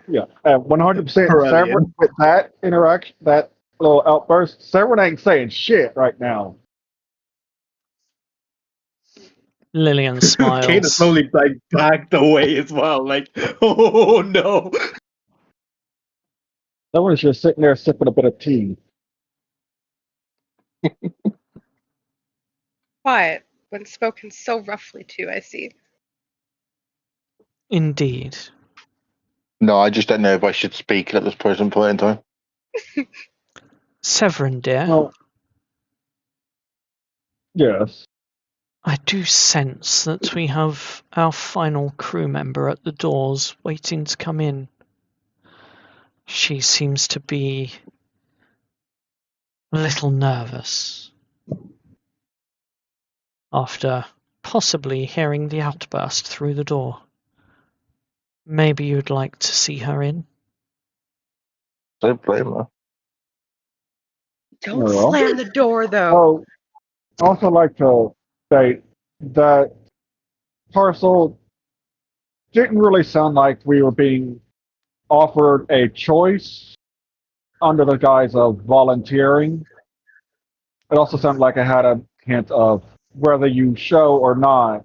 Yeah. 100% Severin Aurelian. with that interaction, that little outburst. Severin ain't saying shit right now. Lillian Kate is smiles. slowly like backed away as well. Like, oh no. Severin's just sitting there sipping a bit of tea. Quiet when spoken so roughly to, I see. Indeed. No, I just don't know if I should speak at this present point in time. Severin, dear, Well, yes. I do sense that we have our final crew member at the doors waiting to come in. She seems to be a little nervous after possibly hearing the outburst through the door. Maybe you'd like to see her in? Don't blame her. Don't Well. slam the door, though. Oh, I also like to state that parcel didn't really sound like we were being offered a choice under the guise of volunteering. It also sounded like I had a hint of whether you show or not,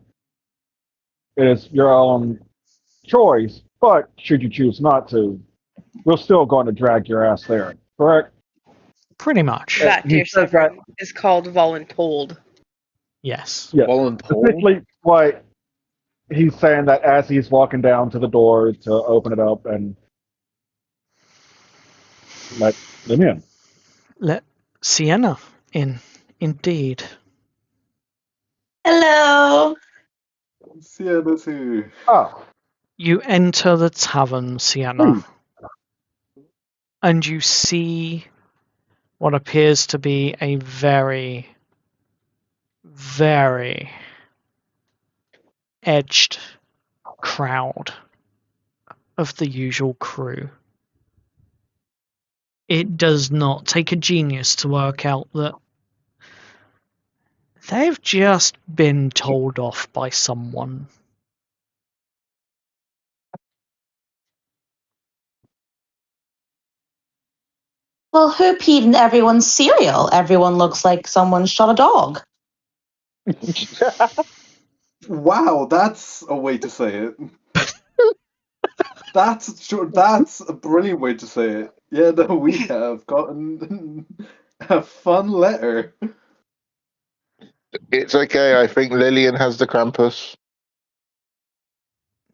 it is your own choice, but should you choose not to, we're still going to drag your ass there. Correct? Pretty much. That, he dear says that- Severin, is called voluntold. Yes. Yes. Voluntold? Essentially, what he's saying that as he's walking down to the door to open it up and let them in. Let Sienna Indeed. Hello. Sienna too. Oh, You enter the tavern, Sienna, and you see what appears to be a very, very edged crowd of the usual crew. It does not take a genius to work out that they've just been told off by someone. Well, who peed in everyone's cereal? Everyone looks like someone shot a dog. Wow, that's a way to say it. That's a brilliant way to say it. Yeah, no, we have gotten a fun letter. It's okay. I think Lillian has the Krampus.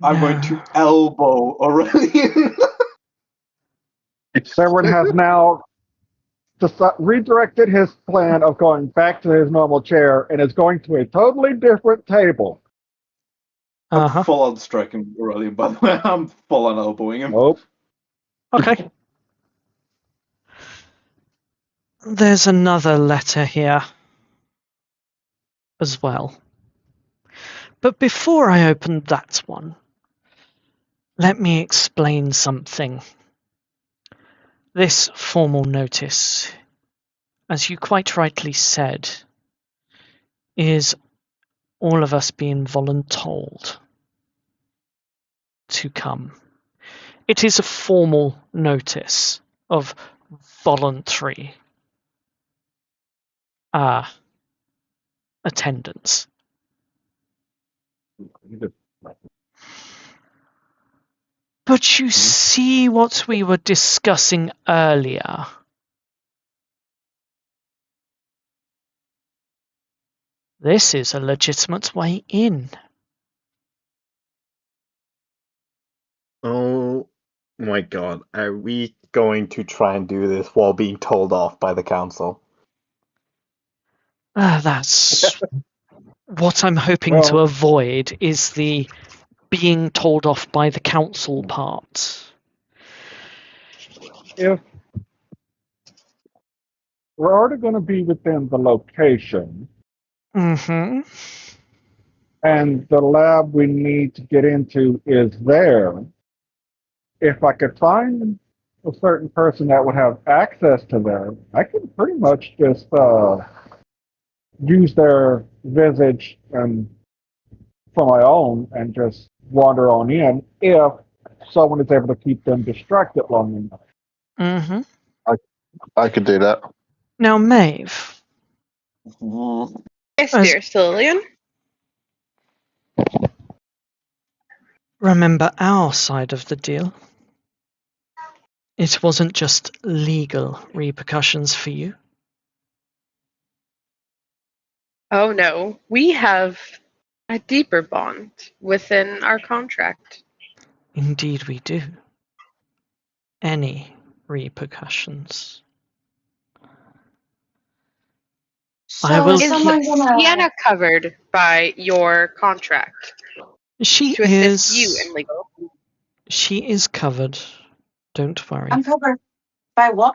I'm going to elbow Aurelian. Severin has now redirected his plan of going back to his normal chair and is going to a totally different table. I'm full on striking Aurelian, by the way. I'm full on elbowing him. Nope. Okay. There's another letter here as well. But before I open that one, let me explain something. This formal notice, as you quite rightly said, is all of us being voluntold to come. It is a formal notice of voluntary attendance. But you see what we were discussing earlier. This is a legitimate way in. Oh my god, are we going to try and do this while being told off by the council? That's what I'm hoping to avoid, is the being told off by the council part. If we're already going to be within the location, Mm-hmm. and the lab we need to get into is there, if I could find a certain person that would have access to there, I can pretty much just use their visage and for my own and just wander on in if someone is able to keep them distracted long enough. Mm-hmm. I could do that. Now, Maeve. Yes, dear Lillian. Remember our side of the deal. It wasn't just legal repercussions for you. Oh no, we have a deeper bond within our contract. Indeed we do. Any repercussions. So I will is someone Is gonna... Sienna covered by your contract She to assist is. you in legal? She is covered. Don't worry. I'm covered by what?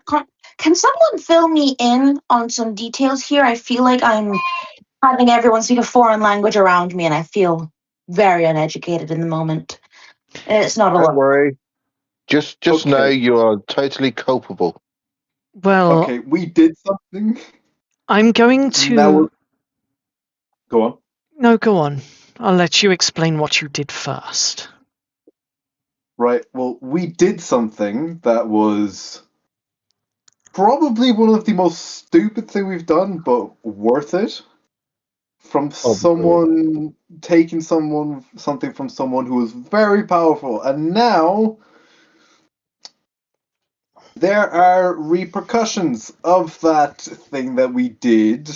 Can someone fill me in on some details here? I feel like I'm having everyone speak a foreign language around me, and I feel very uneducated in the moment. It's not a Don't lot. worry. Just Okay. know you are totally culpable. Well, Okay, we did something. I'm going to. Now go on. No, go on. I'll let you explain what you did first. Right, well, we did something that was probably one of the most stupid thing we've done, but worth it. From someone taking something from someone who was very powerful, and now there are repercussions of that thing that we did.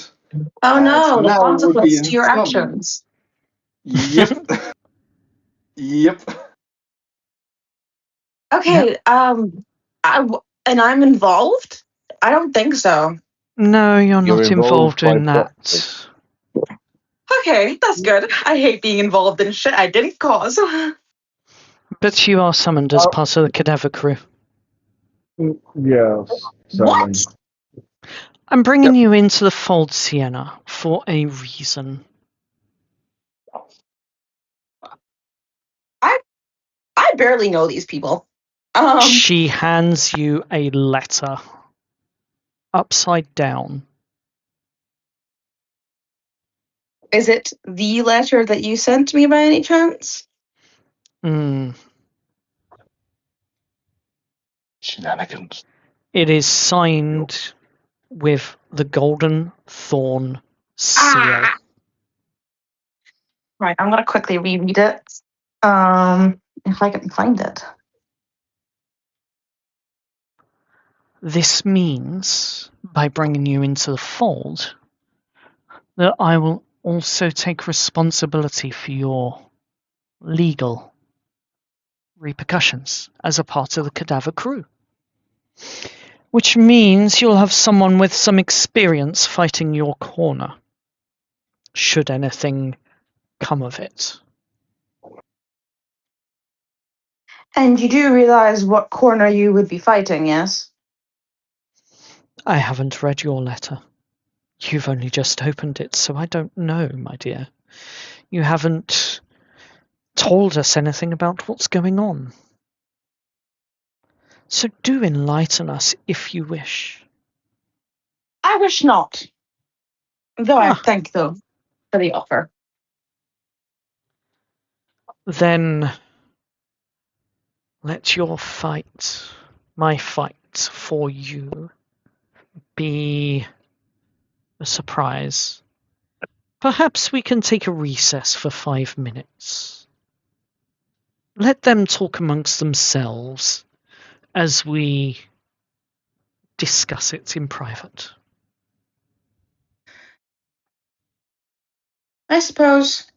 Oh no, the Now we're consequence to being your summoned. actions. Yep. Yep. Okay, and I'm involved? I don't think so. No, you're not involved by in that. proxy. Okay, that's good. I hate being involved in shit I didn't cause. But you are summoned as part of the cadaver crew. Yes, What? certainly. I'm bringing you into the fold, Sienna, for a reason. I barely know these people. She hands you a letter. Upside down. Is it the letter that you sent me by any chance? Shenanigans. It is signed with the golden thorn seal. Right, I'm gonna quickly reread it. If I can find it. This means, by bringing you into the fold, that I will also take responsibility for your legal repercussions as a part of the cadaver crew. Which means you'll have someone with some experience fighting your corner, should anything come of it. And you do realize what corner you would be fighting, yes? I haven't read your letter. You've only just opened it, so I don't know, my dear. You haven't told us anything about what's going on. So do enlighten us if you wish. I wish not. Though I Ah. thank them for the offer. Then let your fight, my fight for you, be a surprise. Perhaps we can take a recess for 5 minutes. Let them talk amongst themselves as we discuss it in private. I suppose.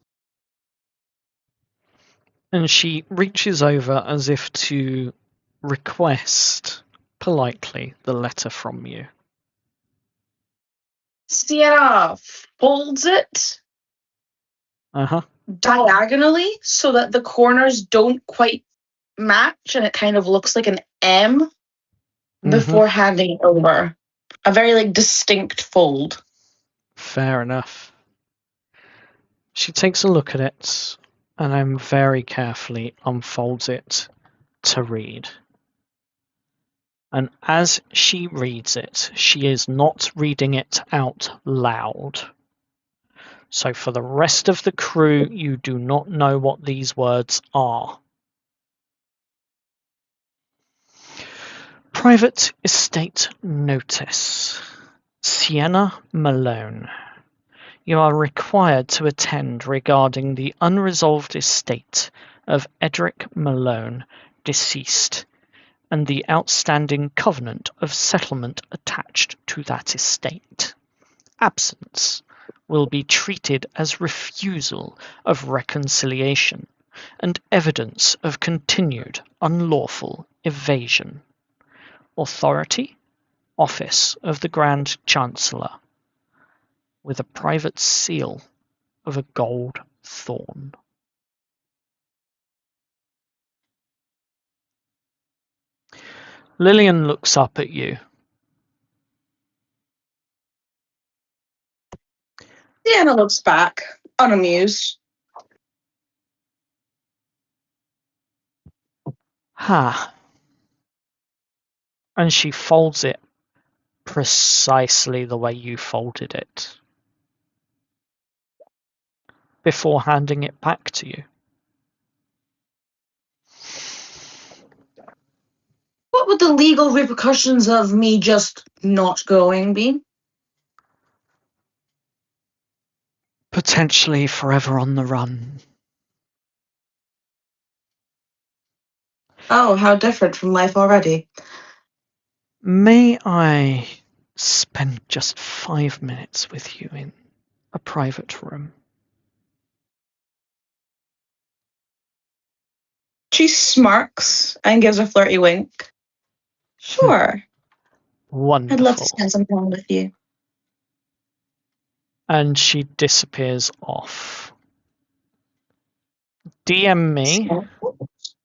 And she reaches over as if to request politely the letter from you. Sienna folds it diagonally so that the corners don't quite match and it kind of looks like an M before handing it over. A very distinct fold. Fair enough. She takes a look at it and then very carefully unfolds it to read. And as she reads it, she is not reading it out loud. So for the rest of the crew, you do not know what these words are. Private Estate Notice. Sienna Malone. You are required to attend regarding the unresolved estate of Edric Malone, deceased, and the outstanding covenant of settlement attached to that estate. Absence will be treated as refusal of reconciliation and evidence of continued unlawful evasion. Authority, Office of the Grand Chancellor, with a private seal of a gold thorn. Lillian looks up at you. Sienna looks back, unamused. Ha. And she folds it precisely the way you folded it before handing it back to you. What would the legal repercussions of me just not going be? Potentially forever on the run. Oh, how different from life already. May I spend just 5 minutes with you in a private room? She smirks and gives a flirty wink. Sure. Wonderful. I'd love to spend some time with you. and she disappears off. DM me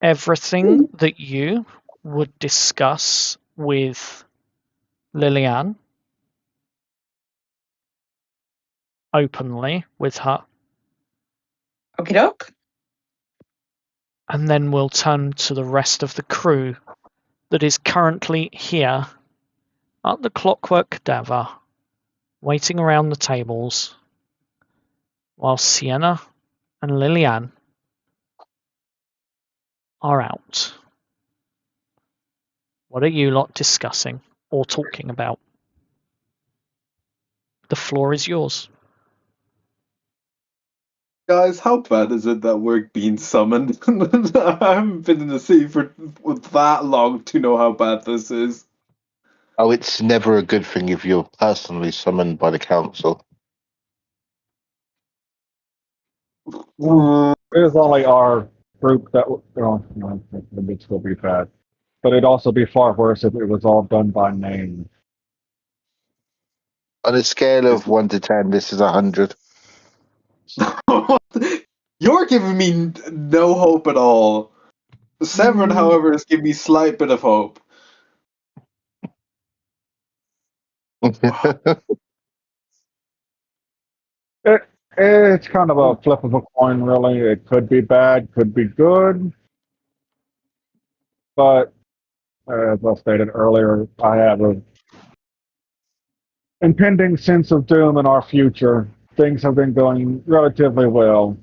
everything that you would discuss with Lillian openly with her. Okie doke. And then we'll turn to the rest of the crew that is currently here at the Clockwork Cadaver, waiting around the tables, while Sienna and Lillian are out. What are you lot discussing or talking about? The floor is yours. Guys, how bad is it that we're being summoned? I haven't been in the city for that long to know how bad this is. Oh, it's never a good thing if you're personally summoned by the council. It is only our group that would still be bad. But it'd also be far worse if it was all done by name. On a scale of 1 to 10, this is 100. You're giving me no hope at all. Severed, however, has given me a slight bit of hope. It's kind of a flip of a coin, really. It could be bad, could be good. But as I stated earlier, I have an impending sense of doom in our future. Things have been going relatively well.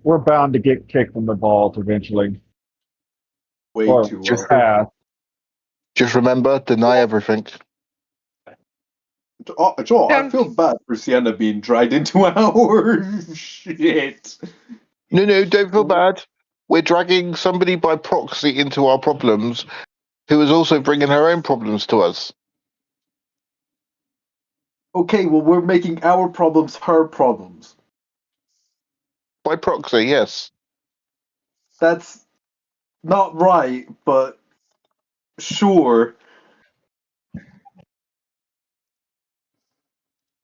We're bound to get kicked in the balls eventually. Way Or too just well. Just remember, deny everything. Joel, I feel bad for Sienna being dragged into our shit. No, don't feel bad. We're dragging somebody by proxy into our problems who is also bringing her own problems to us. Okay, well, we're making our problems her problems. By proxy, yes. That's not right, but sure.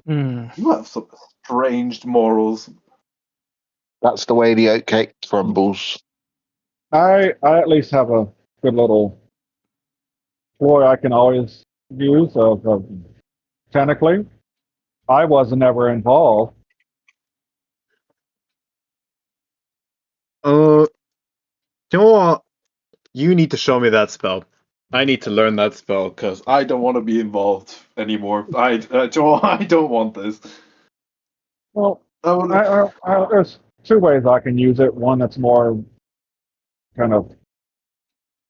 You have some strange morals. That's the way the oatcake crumbles. I at least have a good little ploy I can always use of technically. I wasn't ever involved. You know what? You need to show me that spell. I need to learn that spell because I don't want to be involved anymore. Joel, I don't want this. Well, there's two ways I can use it. One that's more kind of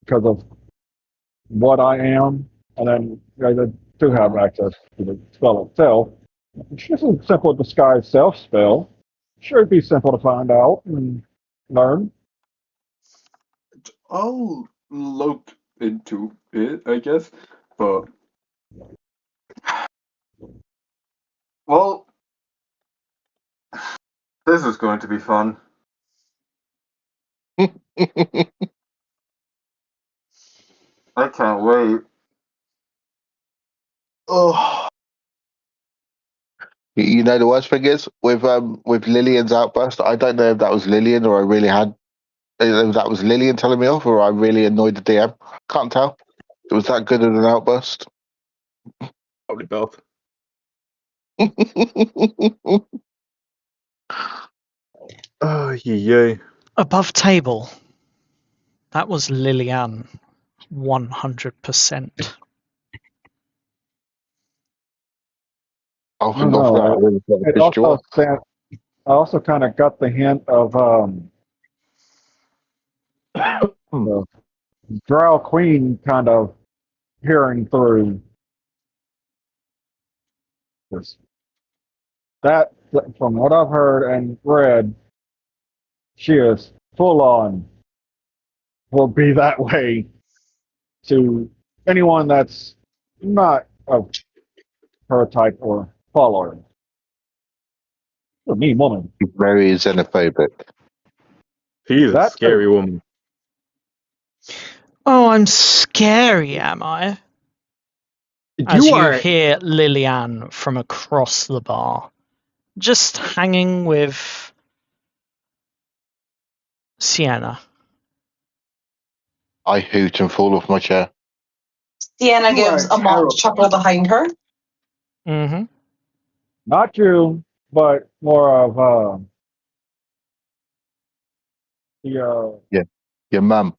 because of what I am, and then I do have access to the spell itself. It's just a simple disguise self spell. Should be simple to find out and learn. I'll look into it, I guess. But well, this is going to be fun. I can't wait. Oh, You know the worst thing is with Lillian's outburst. I don't know if that was Lillian or I really had if that was Lillian telling me off or I really annoyed the DM. Can't tell. It was that good of an outburst. probably both. Oh, yay. Above table. That was Lillian. 100%. Oh, I not for that. I really thought It pissed you also off. I also kind of got the hint of the Drow Queen kind of hearing through this. That, from what I've heard and read, she is full on, will be that way to anyone that's not of her type or follower. A mean woman. She's very xenophobic. She's a That's scary woman. Oh, I'm scary, am I? As you hear Lillian from across the bar. just hanging with Sienna. I hoot and fall off my chair. Sienna You gives are a mock chuckle behind her. Mm-hmm. Not you, but more of the Your mum.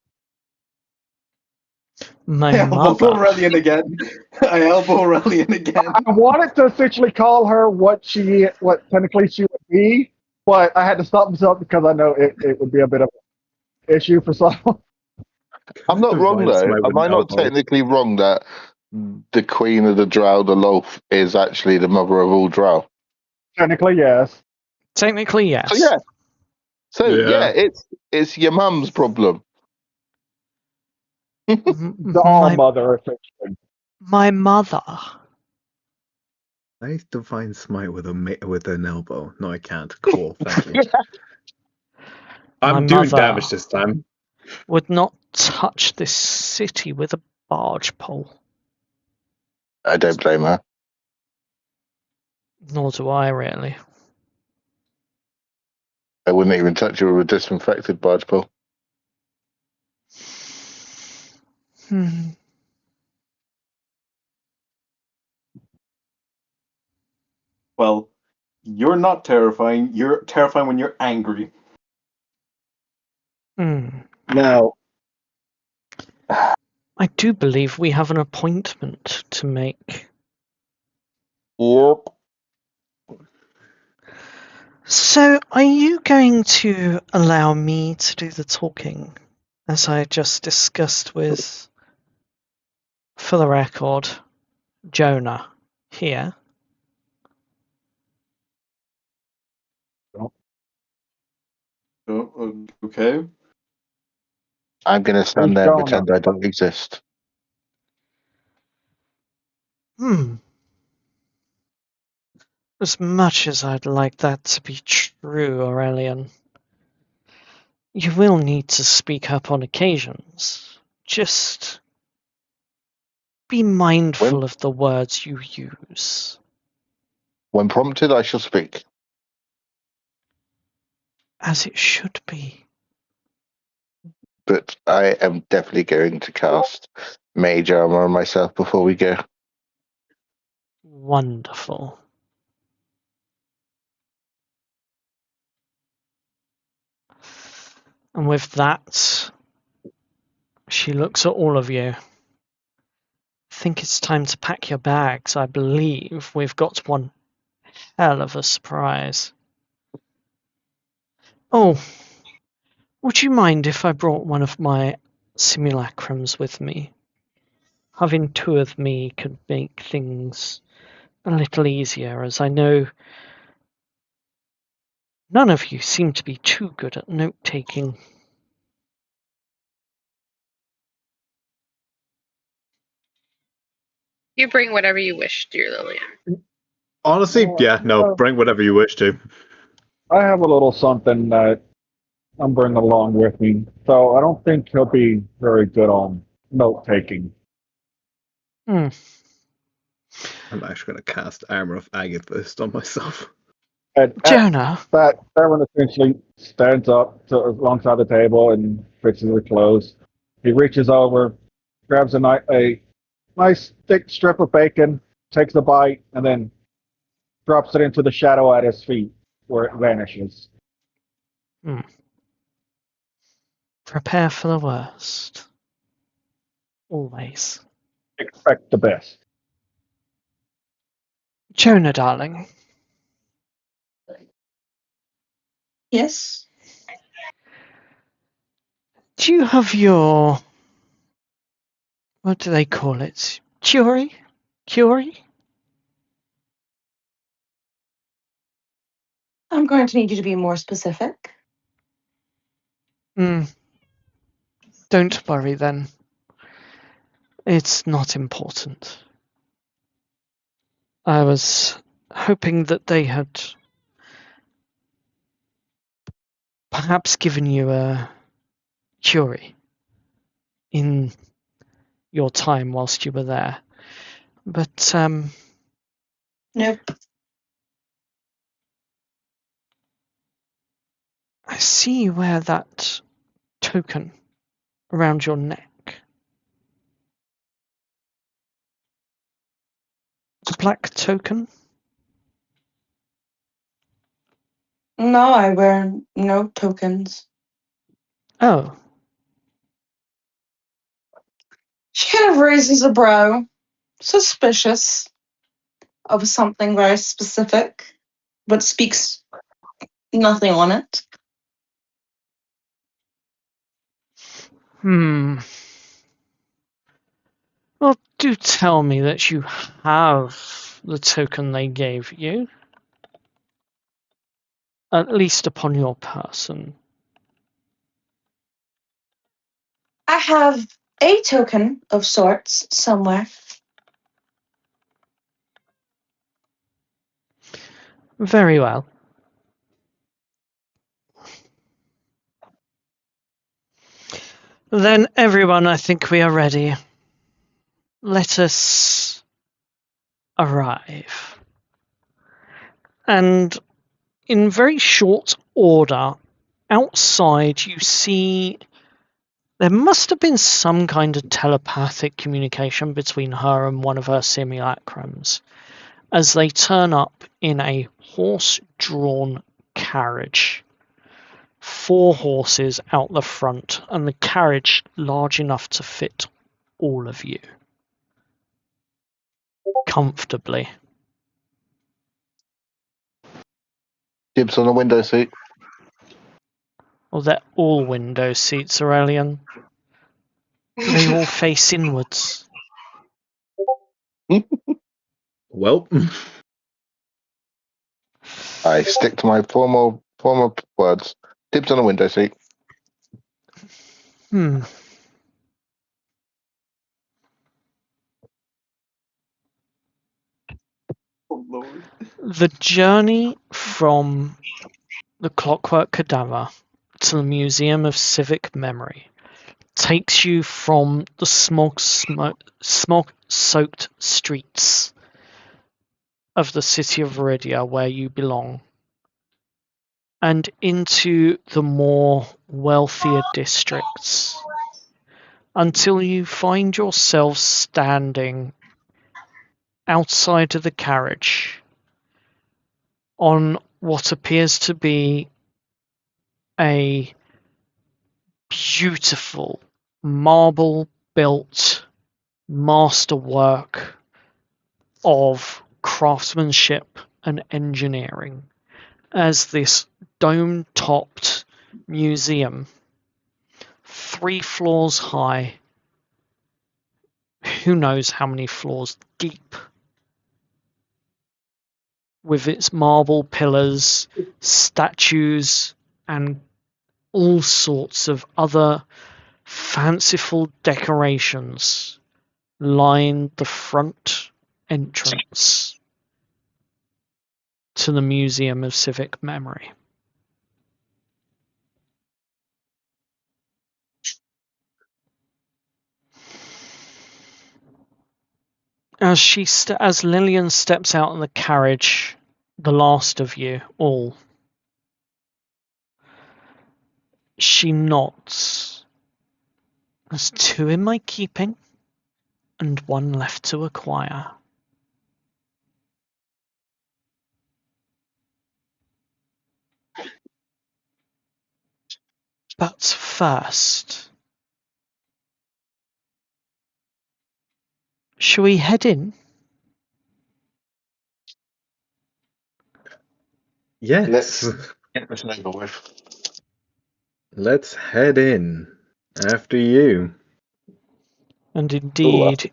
My I elbow mother. Aurelian again. I elbow Aurelian again. I wanted to essentially call her what technically she would be, but I had to stop myself because I know it would be a bit of an issue for someone. I'm not wrong Divine though. smite with Am an I not elbow. technically wrong that the queen of the drow, the loaf, is actually the mother of all drow? Technically, yes. Technically, So yes. yeah. So yeah, Yeah. it's your mum's problem. The all mother, essentially. My mother. Nice divine smite with an elbow. No, I can't. Cool, thank you. My I'm doing mother damage this time. would not touch this city with a barge pole. I don't blame her. Nor do I, really. I wouldn't even touch her with a disinfected barge pole. Hmm. Well, you're not terrifying. You're terrifying when you're angry. Hmm. Now, I do believe we have an appointment to make. Yep. So, are you going to allow me to do the talking, as I just discussed with, for the record, Jonah here? Oh, okay. I'm gonna stand Who's there and Jonah? pretend I don't exist. As much as I'd like that to be true, Aurelian, you will need to speak up on occasions. Just be When mindful of the words you use. when prompted, I shall speak. As it should be. But I am definitely going to cast Mage Armor on myself before we go. Wonderful. And with that, she looks at all of you. I think it's time to pack your bags. I believe we've got one hell of a surprise. Oh, would you mind if I brought one of my simulacrums with me? Having two of me could make things a little easier, as I know none of you seem to be too good at note taking. You bring whatever you wish, dear Lillian. honestly, yeah, no, Uh, bring whatever you wish to. I have a little something that I'm bringing along with me, so I don't think he'll be very good on note taking. Hmm. I'm actually going to cast Armor of Agathist on myself. And at Jonah, that, Aaron essentially stands up alongside the table and fixes her clothes. He reaches over, grabs a nice thick strip of bacon, takes a bite, and then drops it into the shadow at his feet, where it vanishes. prepare for the worst. Always. Expect the best. Jonah, darling, Yes. do you have your, what do they call it? Curie? Curie? I'm going to need you to be more specific. Don't worry then. It's not important. I was hoping that they had perhaps given you a Curie in your time whilst you were there. But Nope. see you wear that token around your neck. The black token? No, I wear no tokens. Oh, She kind of raises a brow, suspicious of something very specific, but speaks nothing on it. Well, do tell me that you have the token they gave you. At least upon your person. I have a token of sorts somewhere. Very well. Then, everyone, I think we are ready. Let us arrive. And in very short order, outside you see there must have been some kind of telepathic communication between her and one of her simulacrums as they turn up in a horse-drawn carriage. 4 horses out the front, and the carriage large enough to fit all of you comfortably. Dibs on the window seat. Well, they're all window seats, Aurelian. They all face inwards. Well, I stick to my former words. Dibs on the window seat. Oh Lord. The journey from the Clockwork Cadaver to the Museum of Civic Memory takes you from the smog-soaked streets of the city of Veridia, where you belong, and into the more wealthier districts, until you find yourself standing outside of the carriage on what appears to be a beautiful marble-built masterwork of craftsmanship and engineering, as this dome-topped museum, 3 floors high, who knows how many floors deep, with its marble pillars, statues, and all sorts of other fanciful decorations line the front entrance to the Museum of Civic Memory. As Lillian steps out in the carriage, the last of you all, she nods. There's 2 in my keeping, and 1 left to acquire. But first, shall we head in? yes. Let's get this over with. Let's head in. After you. And indeed,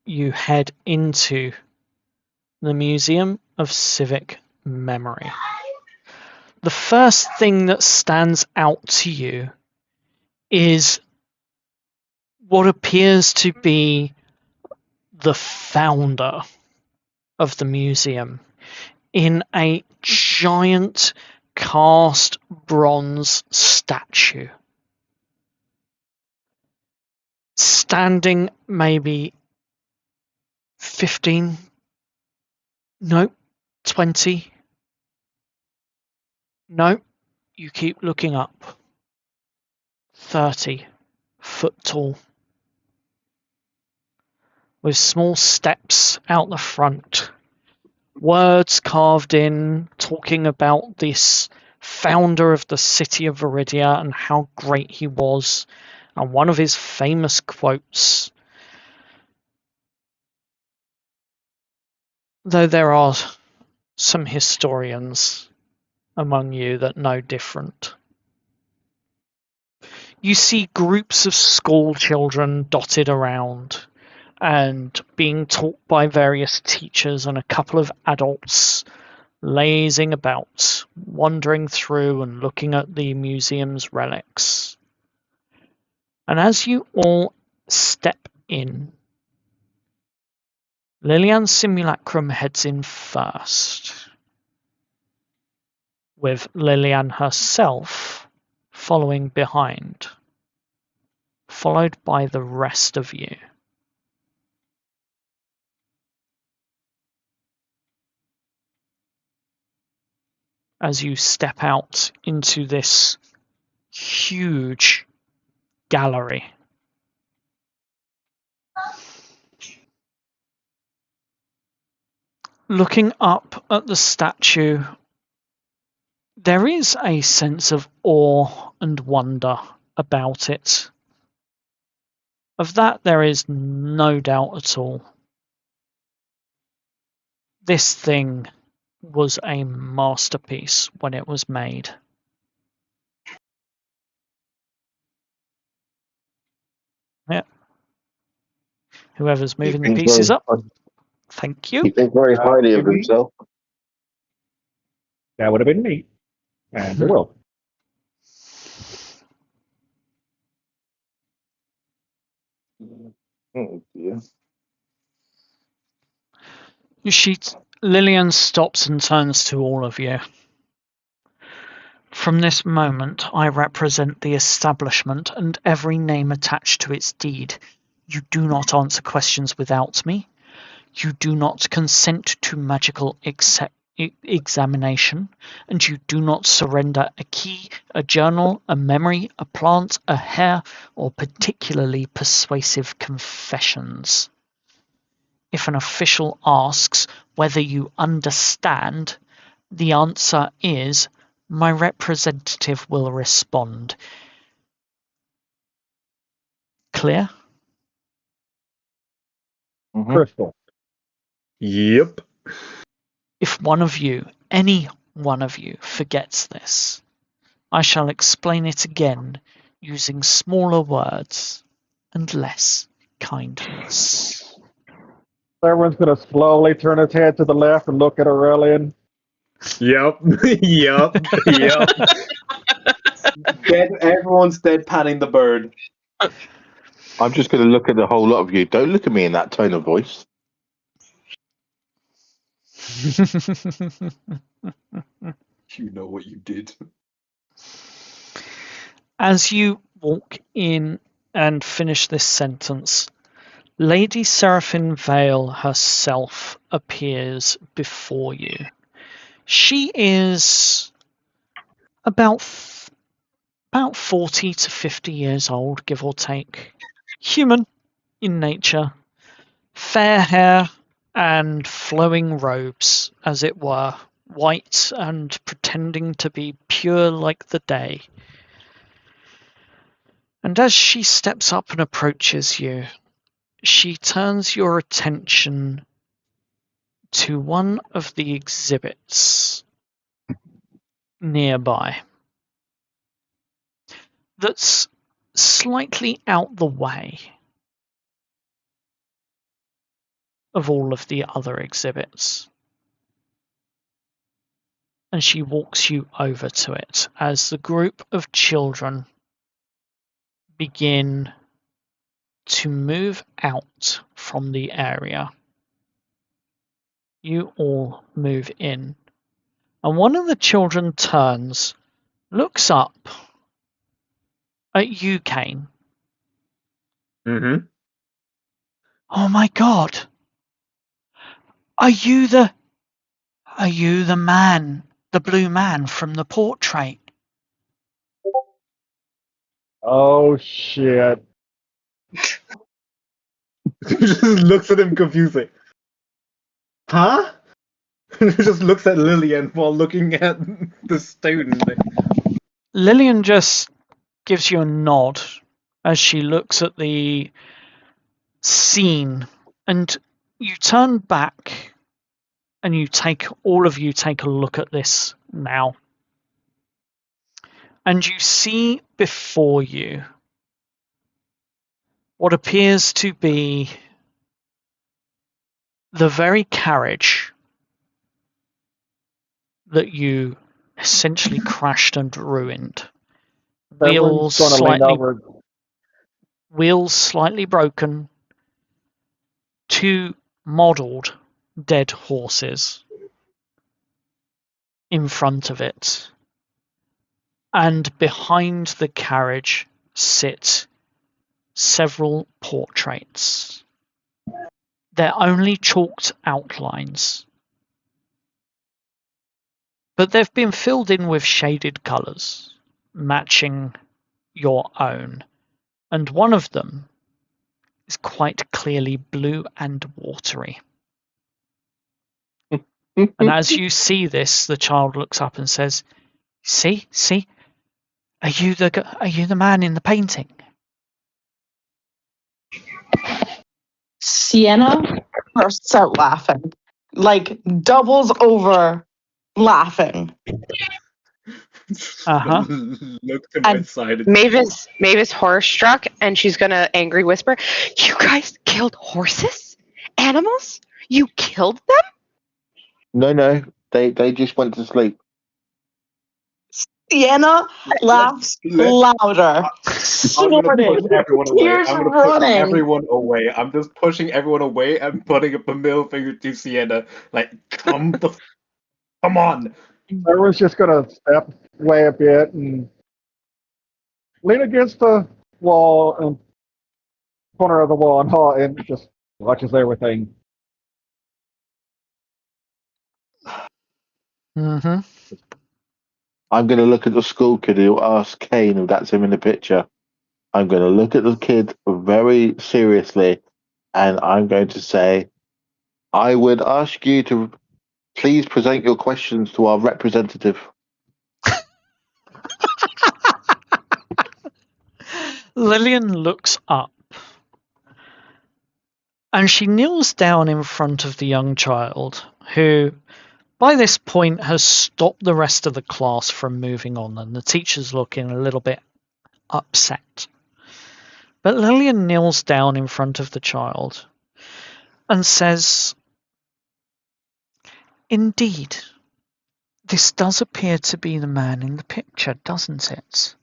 you head into the Museum of Civic Memory. The first thing that stands out to you is what appears to be the founder of the museum in a giant cast bronze statue, standing maybe 15, no, 20, no, You keep looking up. 30 foot tall. With small steps out the front. Words carved in, talking about this founder of the city of Veridia and how great he was. And one of his famous quotes, though there are some historians among you that know different. You see groups of school children dotted around and being taught by various teachers and a couple of adults lazing about, wandering through and looking at the museum's relics. And as you all step in, Lillian's simulacrum heads in first, with Lillian herself following behind, followed by the rest of you. As you step out into this huge gallery. Looking up at the statue, there is a sense of awe and wonder about it. Of that, there is no doubt at all. This thing was a masterpiece when it was made. Yeah. Whoever's moving the pieces up. Thank you. He thinks very highly of himself. That would have been me. And the world. Oh dear. Lillian stops and turns to all of you. From this moment, I represent the establishment and every name attached to its deed. You do not answer questions without me. You do not consent to magical examination, and you do not surrender a key, a journal, a memory, a plant, a hair, or particularly persuasive confessions. If an official asks whether you understand, the answer is, my representative will respond. Clear? Mm-hmm. Crystal. Yep. If one of you, any one of you, forgets this, I shall explain it again using smaller words and less kindness. Everyone's going to slowly turn his head to the left and look at Aurelian. Yep. Yep. Yep. Everyone's deadpanning the bird. I'm just going to look at the whole lot of you. Don't look at me in that tone of voice. You know what you did. As you walk in and finish this sentence, Lady Seraphine Vale herself appears before you. She is about 40 to 50 years old, give or take. Human in nature. Fair hair and flowing robes, as it were. White and pretending to be pure like the day. And as she steps up and approaches you, she turns your attention to one of the exhibits nearby that's slightly out the way of all of the other exhibits. And she walks you over to it as the group of children begin to move out from the area. You all move in. And one of the children turns, looks up at you, Kane. Mm-hmm. Oh my God. Are you the man, the blue man from the portrait? Oh shit! He just looks at him confused, huh? He just looks at Lillian while looking at the stone. Lillian just gives you a nod as she looks at the scene, and you turn back and all of you take a look at this now. And you see before you what appears to be the very carriage that you essentially crashed and ruined. Everyone's going to lean over. Wheels slightly broken, two modelled dead horses in front of it, and behind the carriage sit several portraits. They're only chalked outlines, but they've been filled in with shaded colours, matching your own, and one of them is quite clearly blue and watery. And as you see this, the child looks up and says, See, are you the man in the painting? Sienna bursts out laughing, like doubles over laughing. Look to my And side. Mavis horror struck, and she's gonna angry whisper, "You guys killed horses? Animals? You killed them?" No, they just went to sleep. Sienna laughs louder, I'm gonna push snorted, everyone away. tears I'm gonna push running. everyone away. I'm just pushing everyone away and putting up a middle finger to Sienna. Like, come on. Everyone's just going to step away a bit and lean against the wall and corner of the wall and just watches everything. Mm-hmm. I'm going to look at the school kid who'll ask Kane if that's him in the picture. I'm going to look at the kid very seriously, and I'm going to say, I would ask you to please present your questions to our representative. Lillian looks up and she kneels down in front of the young child, who by this point has stopped the rest of the class from moving on, and the teacher's looking a little bit upset. But Lillian kneels down in front of the child and says, Indeed, this does appear to be the man in the picture, doesn't it?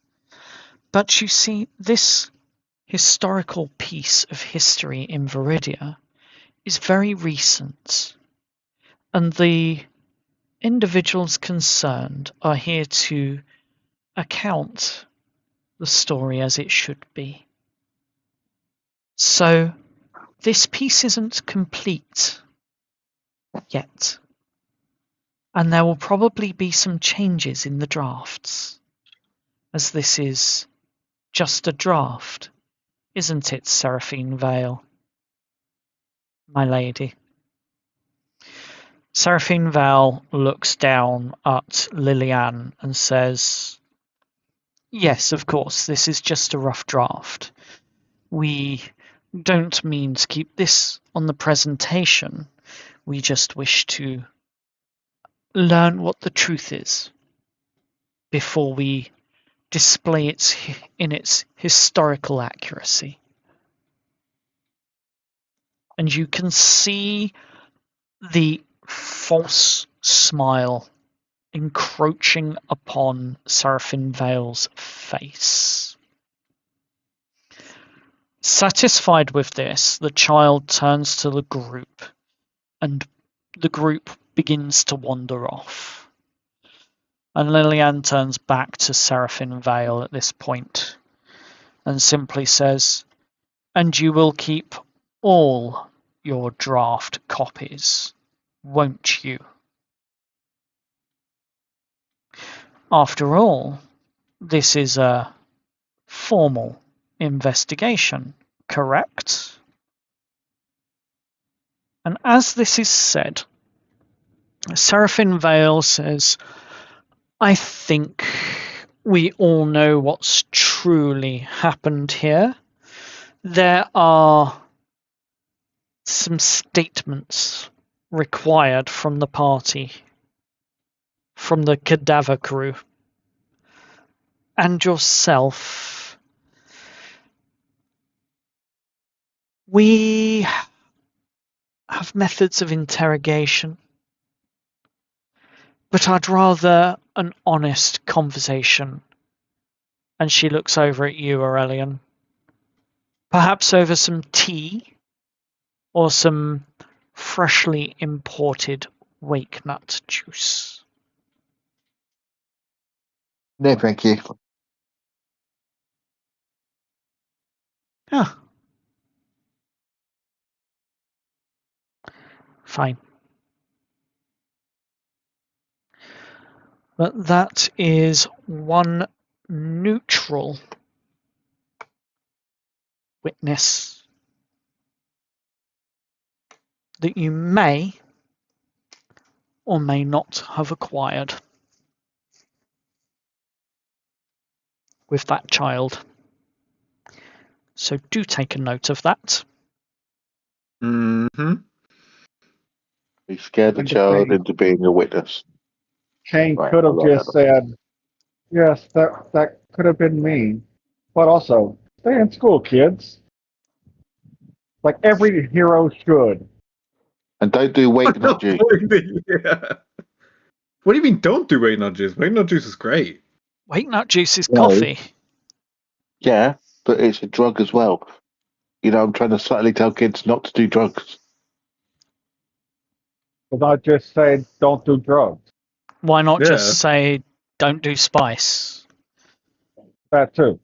But you see, this historical piece of history in Veridia is very recent, and the individuals concerned are here to account the story as it should be. So, this piece isn't complete yet, and there will probably be some changes in the drafts, as this is just a draft, isn't it, Seraphine Vale, my lady? Seraphine Vale looks down at Lillian and says, Yes, of course, this is just a rough draft. We don't mean to keep this on the presentation. We just wish to learn what the truth is before we display it in its historical accuracy. And you can see the false smile encroaching upon Seraphine Vale's face. Satisfied with this, the child turns to the group, and the group begins to wander off. And Lillian turns back to Seraphine Vale at this point and simply says, And you will keep all your draft copies, won't you? After all, this is a formal investigation, correct? And as this is said, Seraphine Vale says, I think we all know what's truly happened here. There are some statements required from the party, from the cadaver crew, and yourself. We have methods of interrogation, but I'd rather an honest conversation. And she looks over at you, Aurelian. Perhaps over some tea or some freshly imported wake nut juice. No, thank you. Ah, fine. But that is one neutral witness that you may or may not have acquired with that child. So do take a note of that. Mm-hmm. We scared the child into being a witness. Kane Right, could have I'll write just that said, yes, that could have been me. But also, stay in school, kids. Like every hero should. And don't do wake nut juice. Yeah. What do you mean don't do wait nut juice? Wait nut juice is great. Wake nut juice is No. coffee. Yeah, but it's a drug as well. You know, I'm trying to subtly tell kids not to do drugs. But not just say, don't do drugs. Why not Yeah. just say, don't do spice? That too.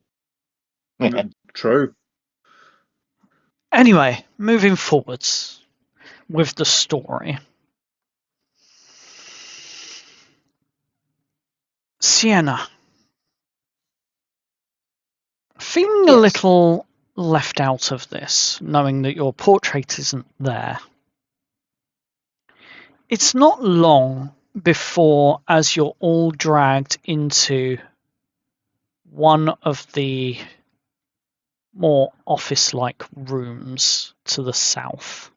True. Anyway, moving forwards with the story. Sienna. Feeling a Yes. little left out of this, knowing that your portrait isn't there. It's not long before, as you're all dragged into one of the more office-like rooms to the south.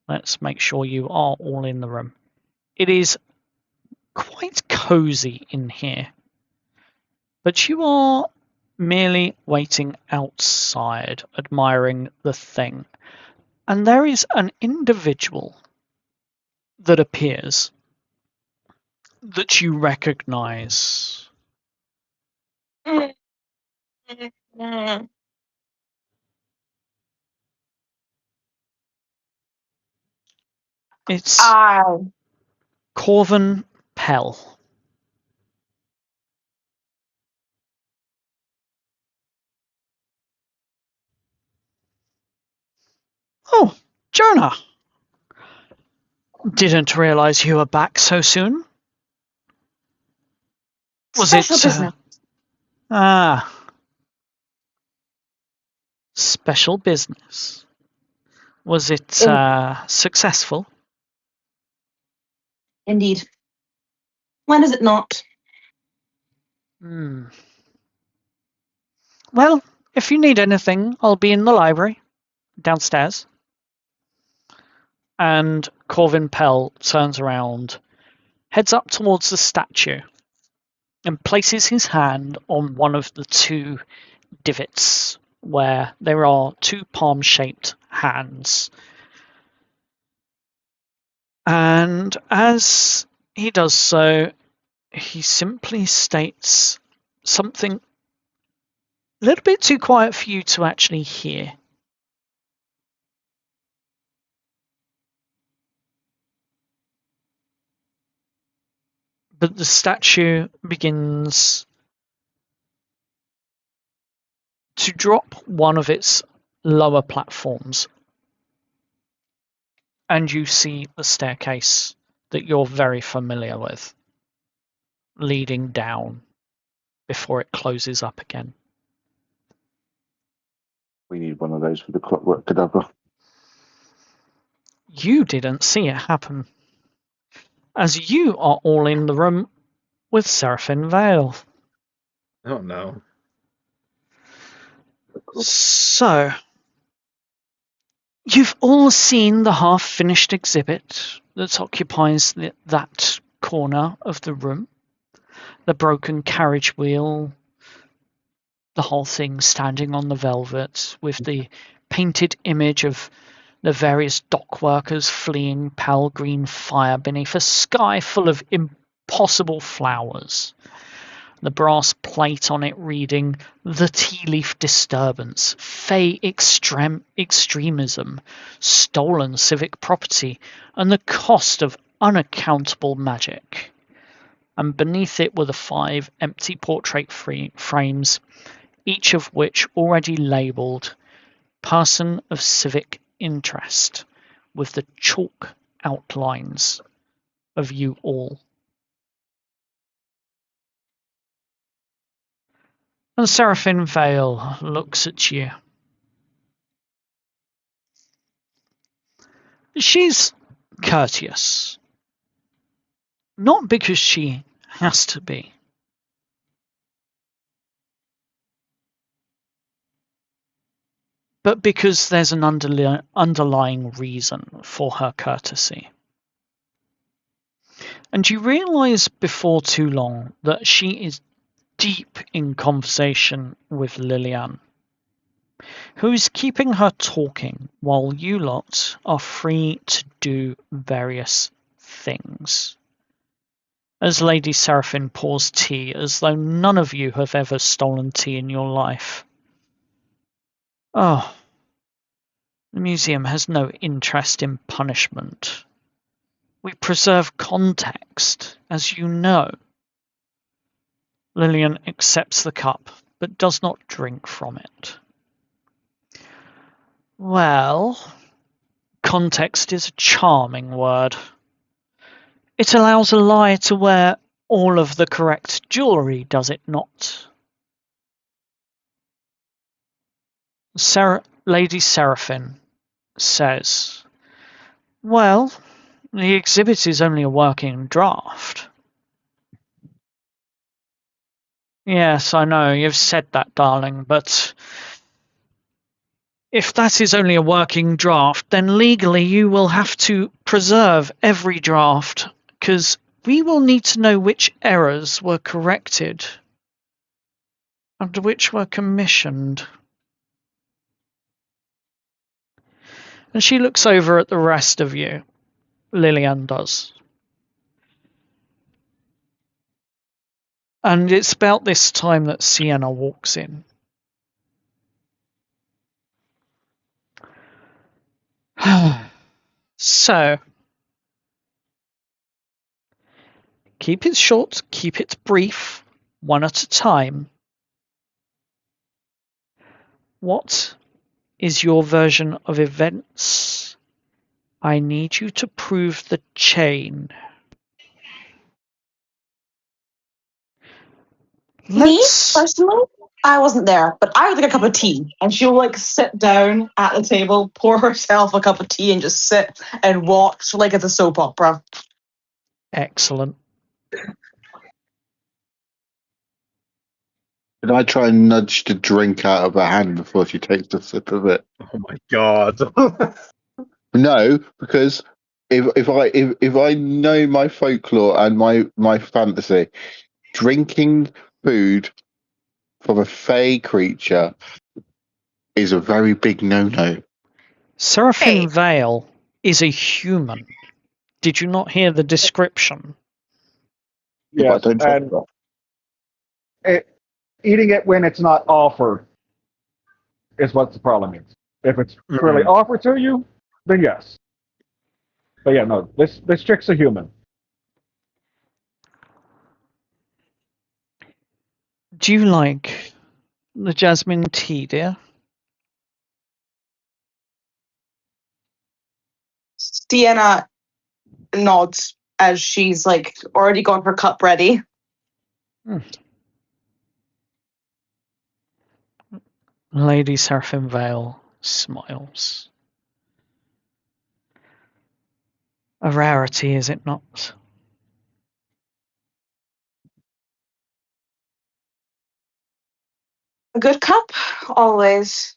Let's make sure you are all in the room. It is quite cozy in here, but you are merely waiting outside, admiring the thing. And there is an individual that appears that you recognize. It's Corvin Pell. Oh, Jonah! Didn't realize you were back so soon. Was Special it? business. Special business. Was it successful? Indeed. When is it not? Well, if you need anything, I'll be in the library downstairs. And Corvin Pell turns around, heads up towards the statue, and places his hand on one of the two divots where there are two palm-shaped hands. And as he does so, he simply states something a little bit too quiet for you to actually hear. But the statue begins to drop one of its lower platforms, and you see the staircase that you're very familiar with, leading down before it closes up again. We need one of those for the clockwork cadaver. You didn't see it happen, as you are all in the room with Seraphim Vale. Oh no. So, you've all seen the half-finished exhibit that occupies that corner of the room. The broken carriage wheel, the whole thing standing on the velvet with the painted image of the various dock workers fleeing pale green fire beneath a sky full of impossible flowers. The brass plate on it reading "The Tea Leaf Disturbance, Fey Extremism, Stolen Civic Property, and the Cost of Unaccountable Magic." And beneath it were the 5 empty portrait frames, each of which already labelled "Person of Civic Interest," with the chalk outlines of you all. And Seraphim Vale looks at you. She's courteous. Not because she has to be. But because there's an underlying reason for her courtesy. And you realise before too long that she is deep in conversation with Lillian, who is keeping her talking while you lot are free to do various things. As Lady Seraphim pours tea, as though none of you have ever stolen tea in your life. Oh, the museum has no interest in punishment. We preserve context, as you know. Lillian accepts the cup, but does not drink from it. Well, context is a charming word. It allows a liar to wear all of the correct jewellery, does it not? Lady Seraphim says, "Well, the exhibit is only a working draft." Yes, I know, you've said that, darling, but if that is only a working draft, then legally you will have to preserve every draft, because we will need to know which errors were corrected and which were commissioned. And she looks over at the rest of you. Lillian does. And it's about this time that Sienna walks in. So, keep it short, keep it brief, one at a time. What is your version of events? I need you to prove the chain. Me, personally, I wasn't there, but I would like a cup of tea. And she'll like sit down at the table, pour herself a cup of tea, and just sit and watch like it's a soap opera. Excellent. Did I try and nudge the drink out of her hand before she takes a sip of it? Oh my god. No, because if I know my folklore and my fantasy, drinking food from a fey creature is a very big no-no. Seraphim Vale is a human. Did you not hear the description? Yeah, Yes, but I don't trust and that. eating it when it's not offered is what the problem is. If it's really offered to you, then yes. But yeah, no, this chick's a human. Do you like the jasmine tea, dear? Sienna nods as she's like already got her cup ready. Lady Seraphim Vale smiles. A rarity, is it not? A good cup, always.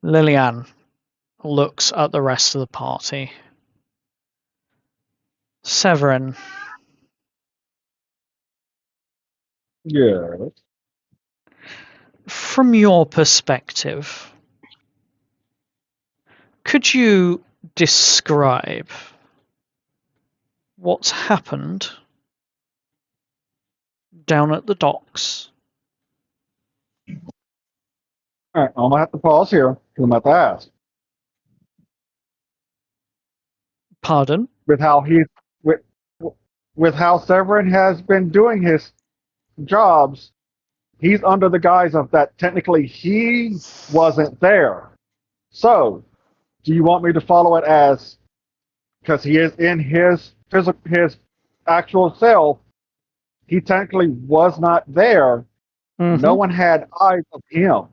Lillian looks at the rest of the party. Severin, Yeah. from your perspective, could you describe what's happened down at the docks? All right, I'm gonna have to pause here because I'm about to ask. Pardon? With how he, with, with how Severin has been doing his jobs, he's under the guise of that technically he wasn't there. So, do you want me to follow it as because he is in his physical, his actual self? He technically was not there. No one had eyes of him.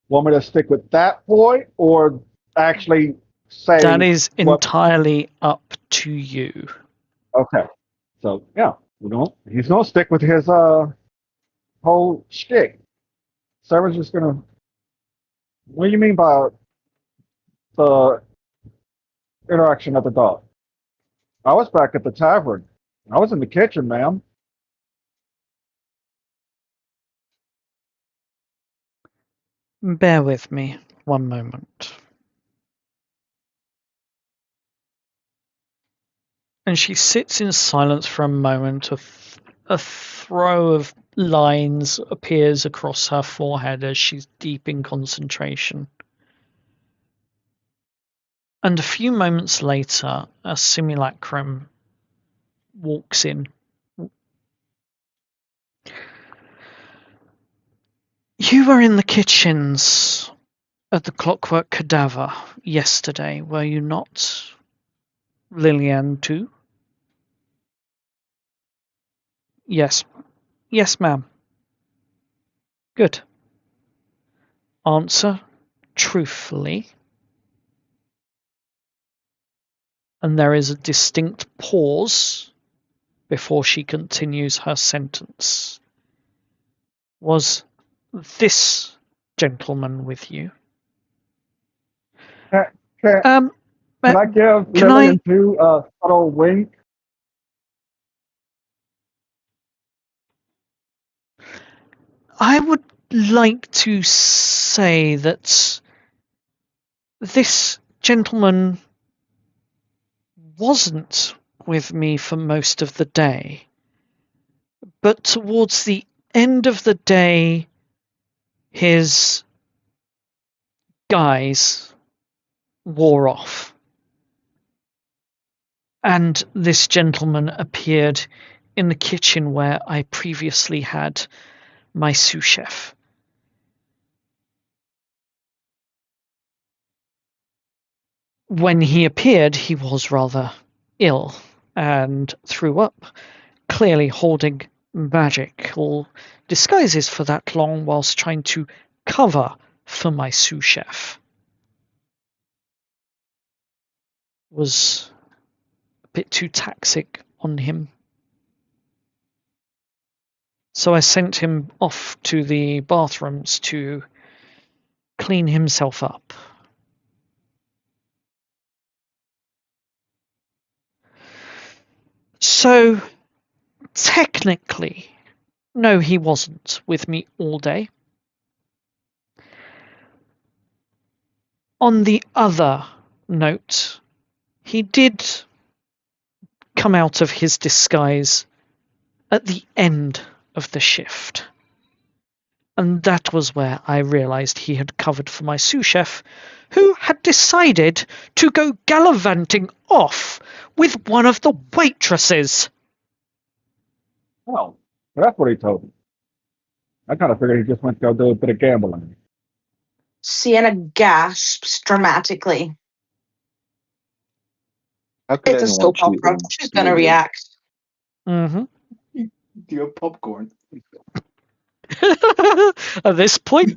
Want me to stick with that point or actually say That is what? entirely up to you. Okay, so yeah, he's gonna stick with his whole shtick. Sarah's just gonna. What do you mean by the interaction at the dock? I was back at the tavern. I was in the kitchen, ma'am. Bear with me one moment. And she sits in silence for a moment. A throw of lines appears across her forehead as she's deep in concentration. And a few moments later, a simulacrum walks in. You were in the kitchens at the Clockwork Cadaver yesterday, were you not, Lillian, too? Yes. Yes, ma'am. Good. Answer truthfully. And there is a distinct pause before she continues her sentence. Was this gentleman with you? Can, can, Um, can I give can Lillian too a subtle wink? I would like to say that this gentleman wasn't with me for most of the day, but towards the end of the day, his guise wore off, and this gentleman appeared in the kitchen where I previously had my sous chef. When he appeared, he was rather ill and threw up, clearly holding magical disguises for that long whilst trying to cover for my sous chef. Was a bit too taxic on him. So I sent him off to the bathrooms to clean himself up. So technically, no, he wasn't with me all day. On the other note, he did come out of his disguise at the end of the shift. And that was where I realized he had covered for my sous chef, who had decided to go gallivanting off with one of the waitresses. Oh, that's what he told me. I kind of figured he just went to go do a bit of gambling. Sienna gasps dramatically. How could It's a anyone soap cheat opera. on She's gonna Lillian? react. Mm-hmm. Do you have popcorn? At this point,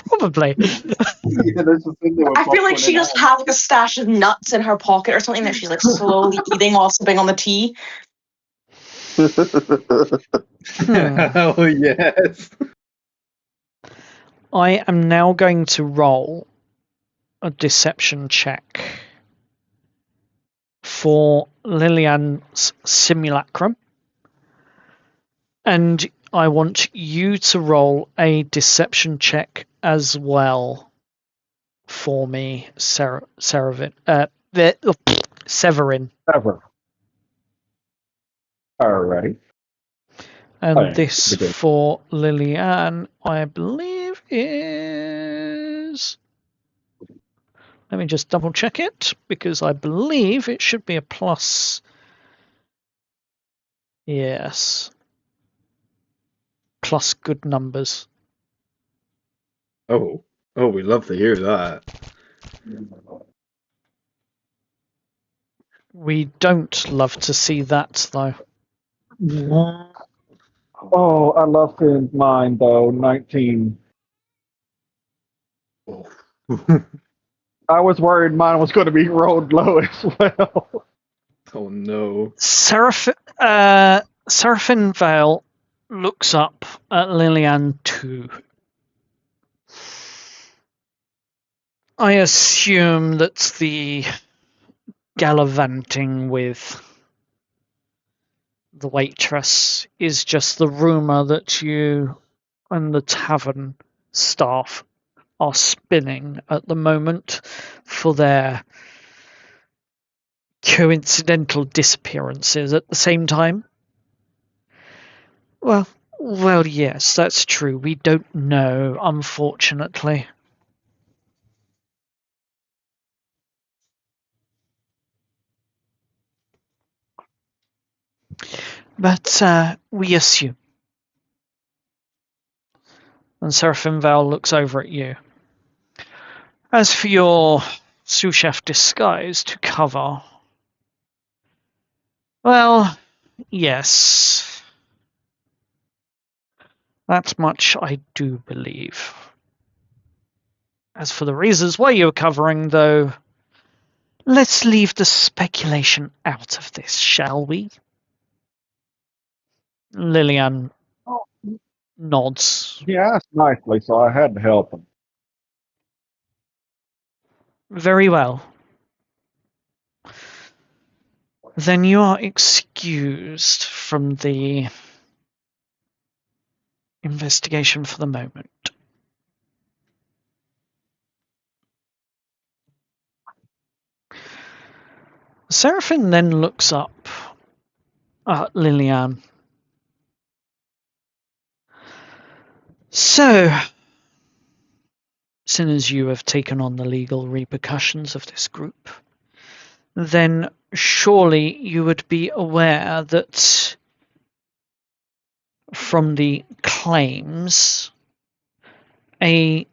probably. Yeah, there's just in there with I feel like popcorn she in just hand. has like a stash of nuts in her pocket or something that she's like slowly eating while sipping on the tea. Oh yes. I am now going to roll a deception check for Lillian's simulacrum. And I want you to roll a deception check as well for me, Severin. Ever. Alrighty. And Oh, yeah. this We did. for Lillian, I believe is... Let me just double check it, because I believe it should be a plus. Yes. Plus good numbers. Oh, we love to hear that. We don't love to see that, though. Oh, I love seeing mine though. 19. Oh. I was worried mine was going to be rolled low as well. Oh no. Seraphim Vale looks up at Lillian too. I assume that the gallivanting with the waitress is just the rumour that you and the tavern staff are spinning at the moment for their coincidental disappearances at the same time. Well, yes, that's true. We don't know, unfortunately. But we assume. And Seraphim Val looks over at you. As for your sous chef disguise to cover, well, yes. That much I do believe. As for the reasons why you're covering, though, let's leave the speculation out of this, shall we? Lillian nods. He asked nicely, so I had to help him. Very well. Then you are excused from the investigation for the moment. Seraphim then looks up at Lillian. So, soon as you have taken on the legal repercussions of this group, then surely you would be aware that from the claims, a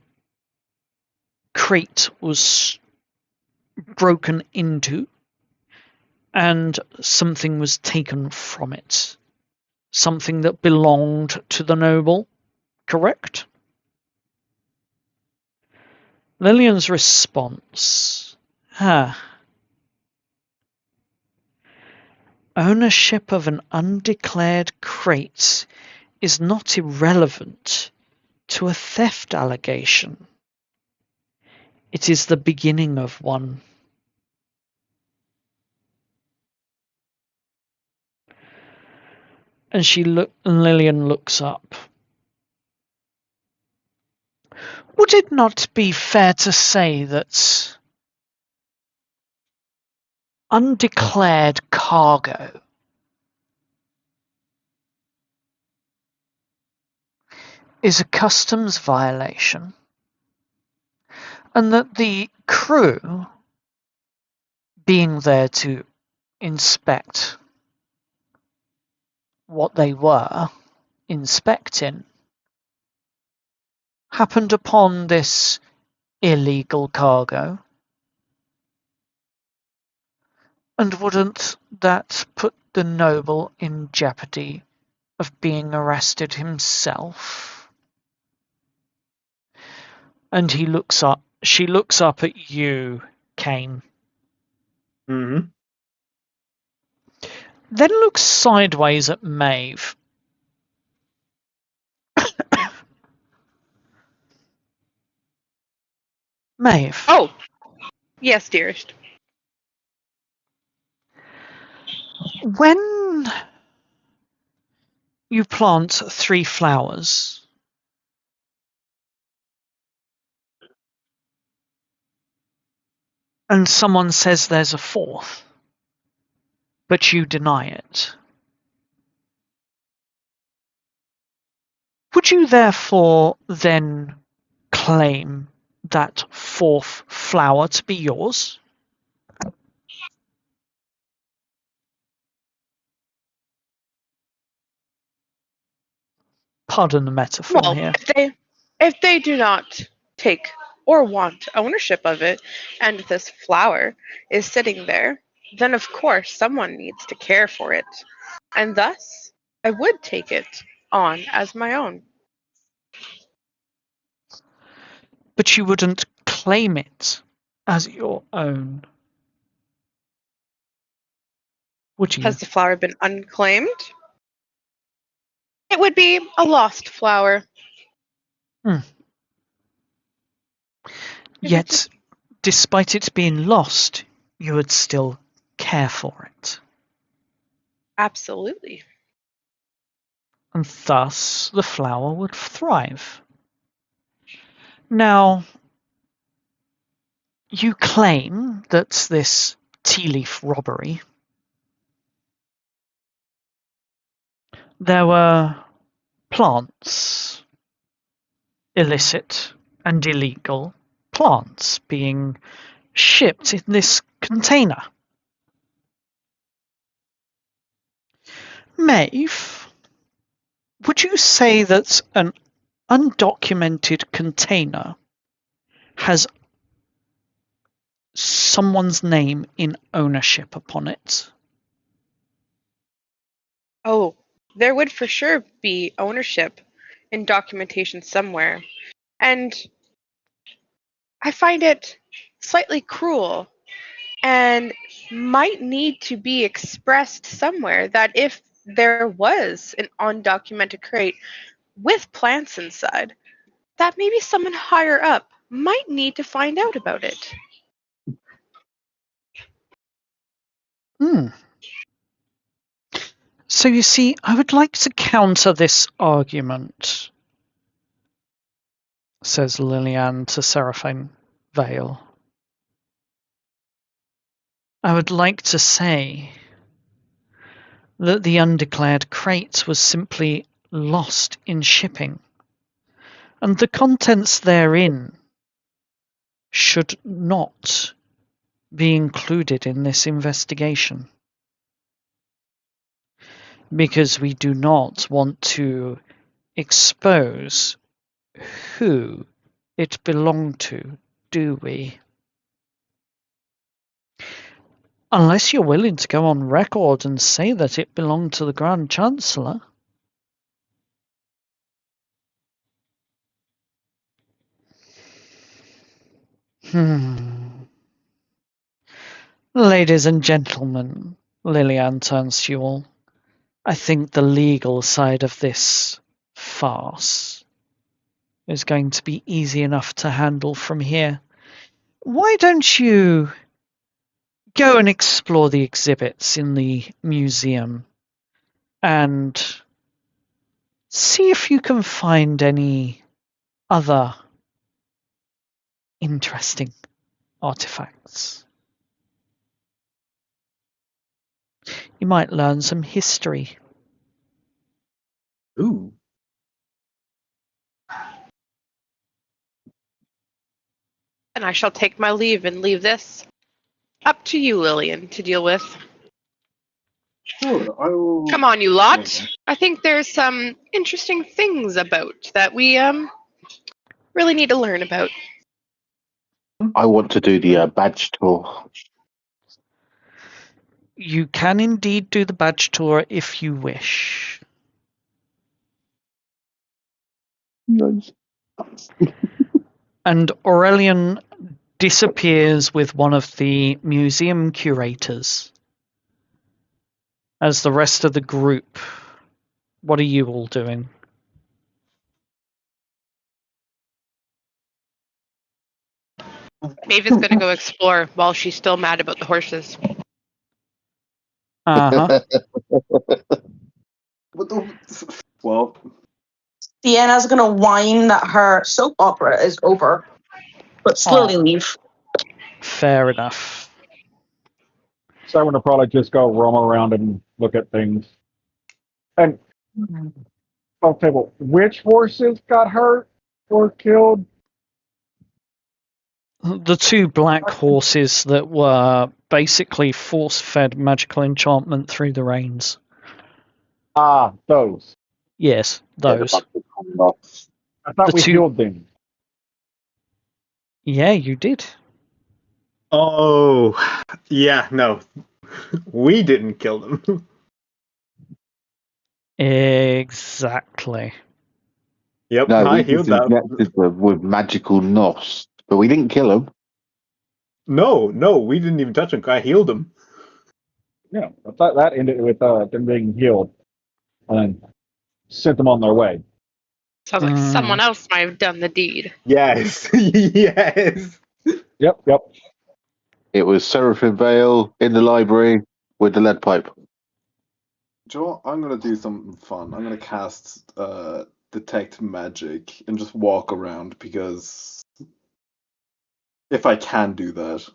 crate was broken into and something was taken from it. Something that belonged to the noble, correct? Lillian's response. Ownership of an undeclared crate is not irrelevant to a theft allegation. It is the beginning of one. And Lillian looks up. Would it not be fair to say that undeclared cargo is a customs violation, and that the crew, being there to inspect what they were inspecting, happened upon this illegal cargo, And wouldn't that put the noble in jeopardy of being arrested himself? And she looks up at you, Kane. Mm-hmm. Then looks sideways at Maeve. Maeve. Oh, yes, dearest. When you plant 3 flowers, and someone says there's a 4th, but you deny it, would you therefore then claim that 4th flower to be yours? Pardon the metaphor Well, here. if they do not take or want ownership of it, and this flower is sitting there, then of course someone needs to care for it, and thus I would take it on as my own. But you wouldn't claim it as your own, would you? Has the flower been unclaimed? It would be a lost flower. Yet, despite it being lost, you would still care for it. Absolutely. And thus the flower would thrive. Now, you claim that this tea leaf robbery, there were plants, illicit and illegal plants being shipped in this container. Maeve, would you say that an undocumented container has someone's name in ownership upon it? Oh, there would for sure be ownership and documentation somewhere. And I find it slightly cruel and might need to be expressed somewhere that if there was an undocumented crate with plants inside, that maybe someone higher up might need to find out about it. So you see, I would like to counter this argument, says Lillian to Seraphine Vale. I would like to say that the undeclared crate was simply lost in shipping, and the contents therein should not be included in this investigation, because we do not want to expose who it belonged to, do we? Unless you're willing to go on record and say that it belonged to the Grand Chancellor. Ladies and gentlemen, Lillian turns to you all. I think the legal side of this farce is going to be easy enough to handle from here. Why don't you go and explore the exhibits in the museum and see if you can find any other interesting artifacts. You might learn some history. Ooh. And I shall take my leave and leave this up to you, Lillian, to deal with. Sure, I will. Come on, you lot. I think there's some interesting things about that we really need to learn about. I want to do the badge tour. You can indeed do the badge tour if you wish. Nice. And Aurelian disappears with one of the museum curators. As the rest of the group, what are you all doing? Maeve is going to go explore while she's still mad about the horses. Uh-huh. Well, Sienna's gonna whine that her soap opera is over, but slowly leave. Fair enough. So I'm gonna probably just go roam around and look at things. And okay, well, which horses got hurt or killed? The two black horses that were basically force-fed magical enchantment through the reins. Ah, those. Yes, those. I thought The we two- killed them. Yeah, you did. Oh, yeah, no. We didn't kill them. Exactly. Yep, No, I we healed just that. injected them with magical nos, but we didn't kill them. No, we didn't even touch them. I healed them. Yeah, I thought that ended with them being healed, and then sent them on their way. Sounds like someone else might have done the deed. Yes, yes. Yep. It was Seraphim Vale in the library with the lead pipe. Joe, I'm gonna do something fun. I'm gonna cast detect magic and just walk around because if I can do that.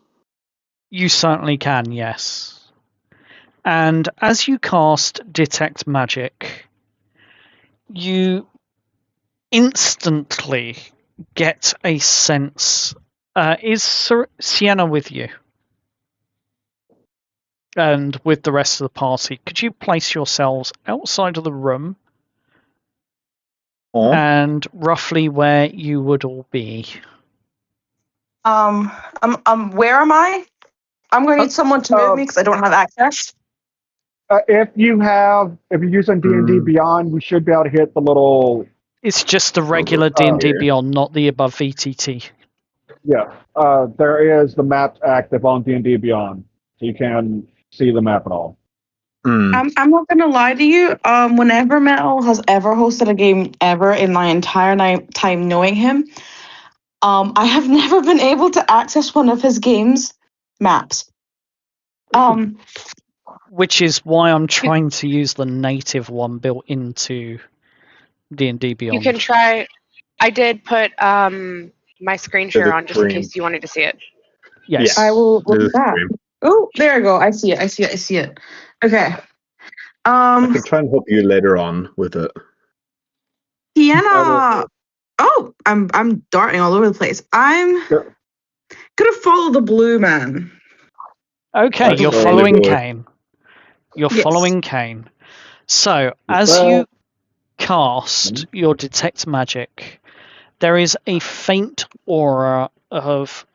You certainly can, yes. And as you cast detect magic, you instantly get a sense. Is Sienna with you? And with the rest of the party, could you place yourselves outside of the room and roughly where you would all be? Where am I? I'm gonna need someone to move me because I don't have access. If you're using D&D Beyond, you should be able to hit the little. It's just the regular D&D Beyond, not the above VTT. Yeah, there is the map active on D&D Beyond, so you can see the map and all. I'm not gonna lie to you. Whenever Metal has ever hosted a game ever in my entire time knowing him, I have never been able to access one of his games maps. Which is why I'm trying to use the native one built into D&D Beyond. You can try. I did put my screen share on just in case you wanted to see it. Yes. I will look at that. Oh, there I go. I see it. Okay. I can try and help you later on with it. Sienna. Oh, I'm darting all over the place. I'm gonna follow the blue man. Okay, you're following Kane. Following Kane. So, as you cast your detect magic, there is a faint aura of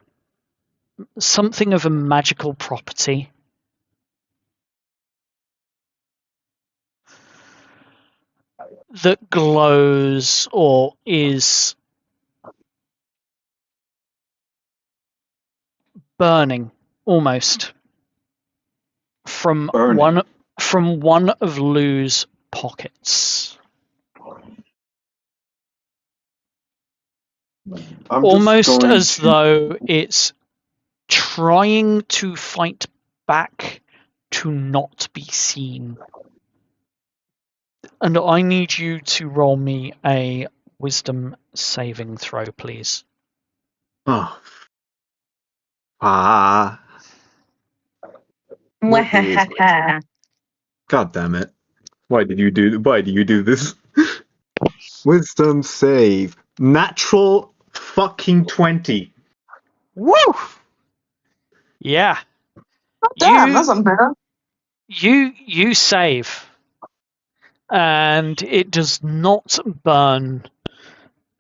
something of a magical property that glows or is burning almost from one of Lou's pockets. Almost as though it's trying to fight back to not be seen. And I need you to roll me a wisdom saving throw, please. God damn it. Why do you do this? Wisdom save. Natural fucking 20. Woo! Yeah. Damn, that's unfair. You save. And it does not burn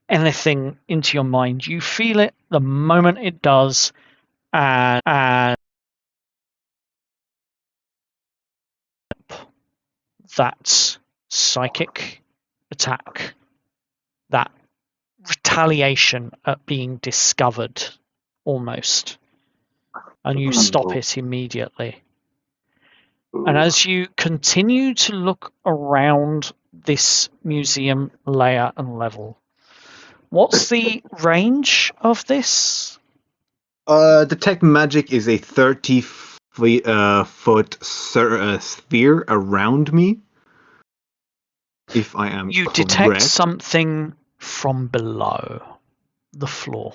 anything into your mind. You feel it the moment it does, and that psychic attack, that retaliation at being discovered almost, and you stop it immediately. And as you continue to look around this museum layer and level, what's the range of this? Detect magic is a 30-foot sphere around me. If I am You correct. detect something from below the floor.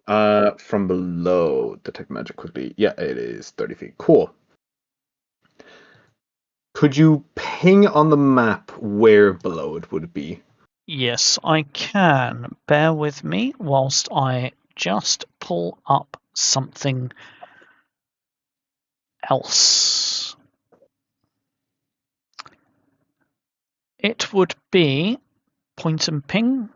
From below, detect magic quickly. Yeah, it is 30 feet. Cool. Could you ping on the map where below it would be? Yes, I can. Bear with me whilst I just pull up something else. It would be point and ping.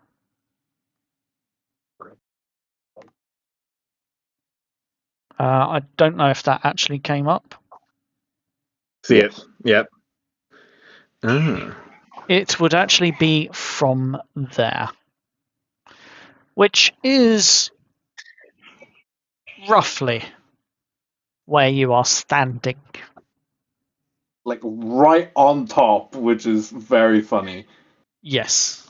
I don't know if that actually came up. See it? Yep. Ah. It would actually be from there, which is roughly where you are standing. Like right on top, which is very funny. Yes.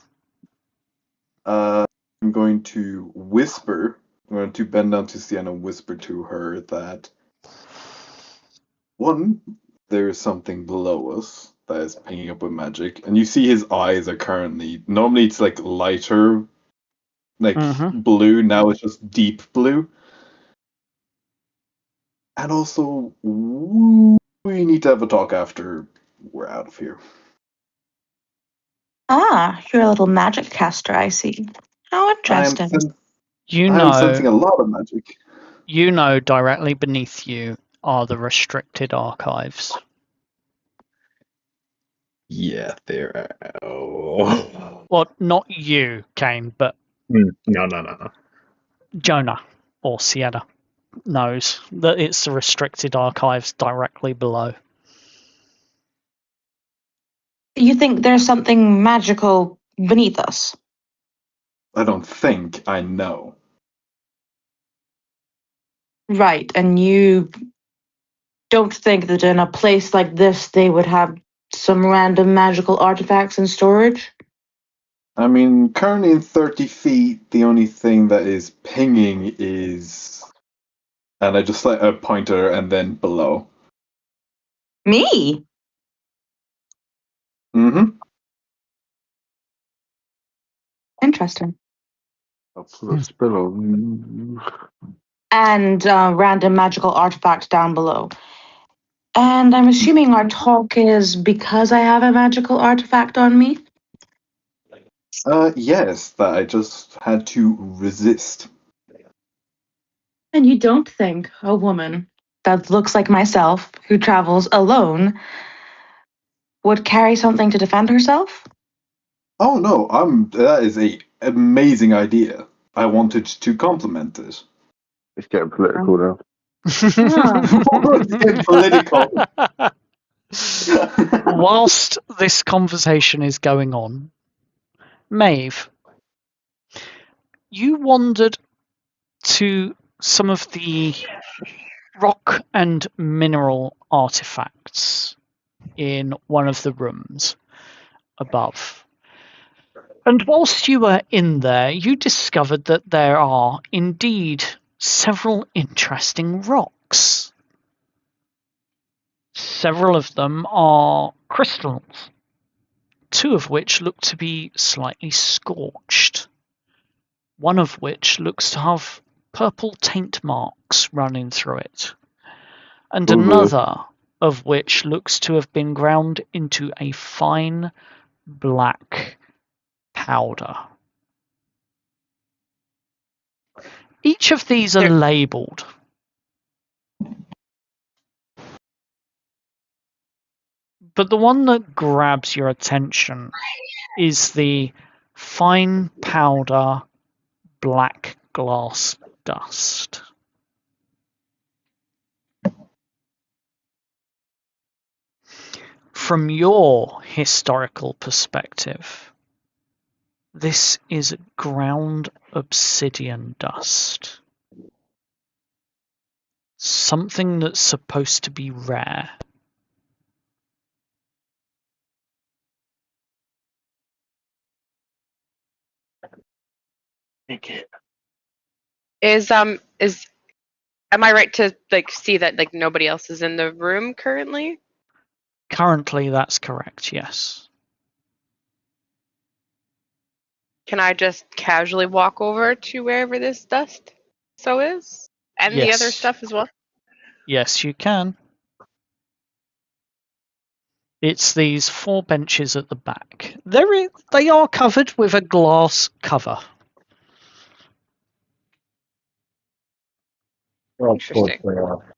I'm going to whisper. I'm going to bend down to Sienna and whisper to her that one, there is something below us that is pinging up with magic, and you see his eyes are currently. Normally it's like lighter, like blue. Now it's just deep blue. And also, we need to have a talk after we're out of here. Ah, you're a little magic caster, I see. How interesting. I'm sensing a lot of magic. You know directly beneath you are the restricted archives. Yeah, there. Oh. Well, not you, Kane, but No. Jonah or Sienna knows that it's the restricted archives directly below. You think there's something magical beneath us? I don't think, I know. Right, and you don't think that in a place like this they would have some random magical artifacts in storage? I mean, currently in 30 feet, the only thing that is pinging is. And I just like a pointer and then below. Me? Mm-hmm. Interesting. I'll put a spell on. And random magical artifact down below. And I'm assuming our talk is because I have a magical artifact on me? Yes, that I just had to resist. And you don't think a woman that looks like myself, who travels alone, would carry something to defend herself? Oh no, that is a amazing idea. I wanted to compliment it. It's getting political now. It's political. Whilst this conversation is going on, Maeve, you wandered to some of the rock and mineral artifacts in one of the rooms above. And whilst you were in there, you discovered that there are indeed several interesting rocks. Several of them are crystals, two of which look to be slightly scorched, one of which looks to have purple taint marks running through it, and another of which looks to have been ground into a fine black powder. Each of these are labelled. But the one that grabs your attention is the fine powder black glass dust. from your historical perspective, this is ground obsidian dust. Something that's supposed to be rare. Is am I right to see that nobody else is in the room currently? Currently, that's correct, yes. Can I just casually walk over to wherever this dust is? And the other Yes. stuff as well? Yes, you can. It's these 4 benches at the back. They are covered with a glass cover. Well, of course Interesting. they are.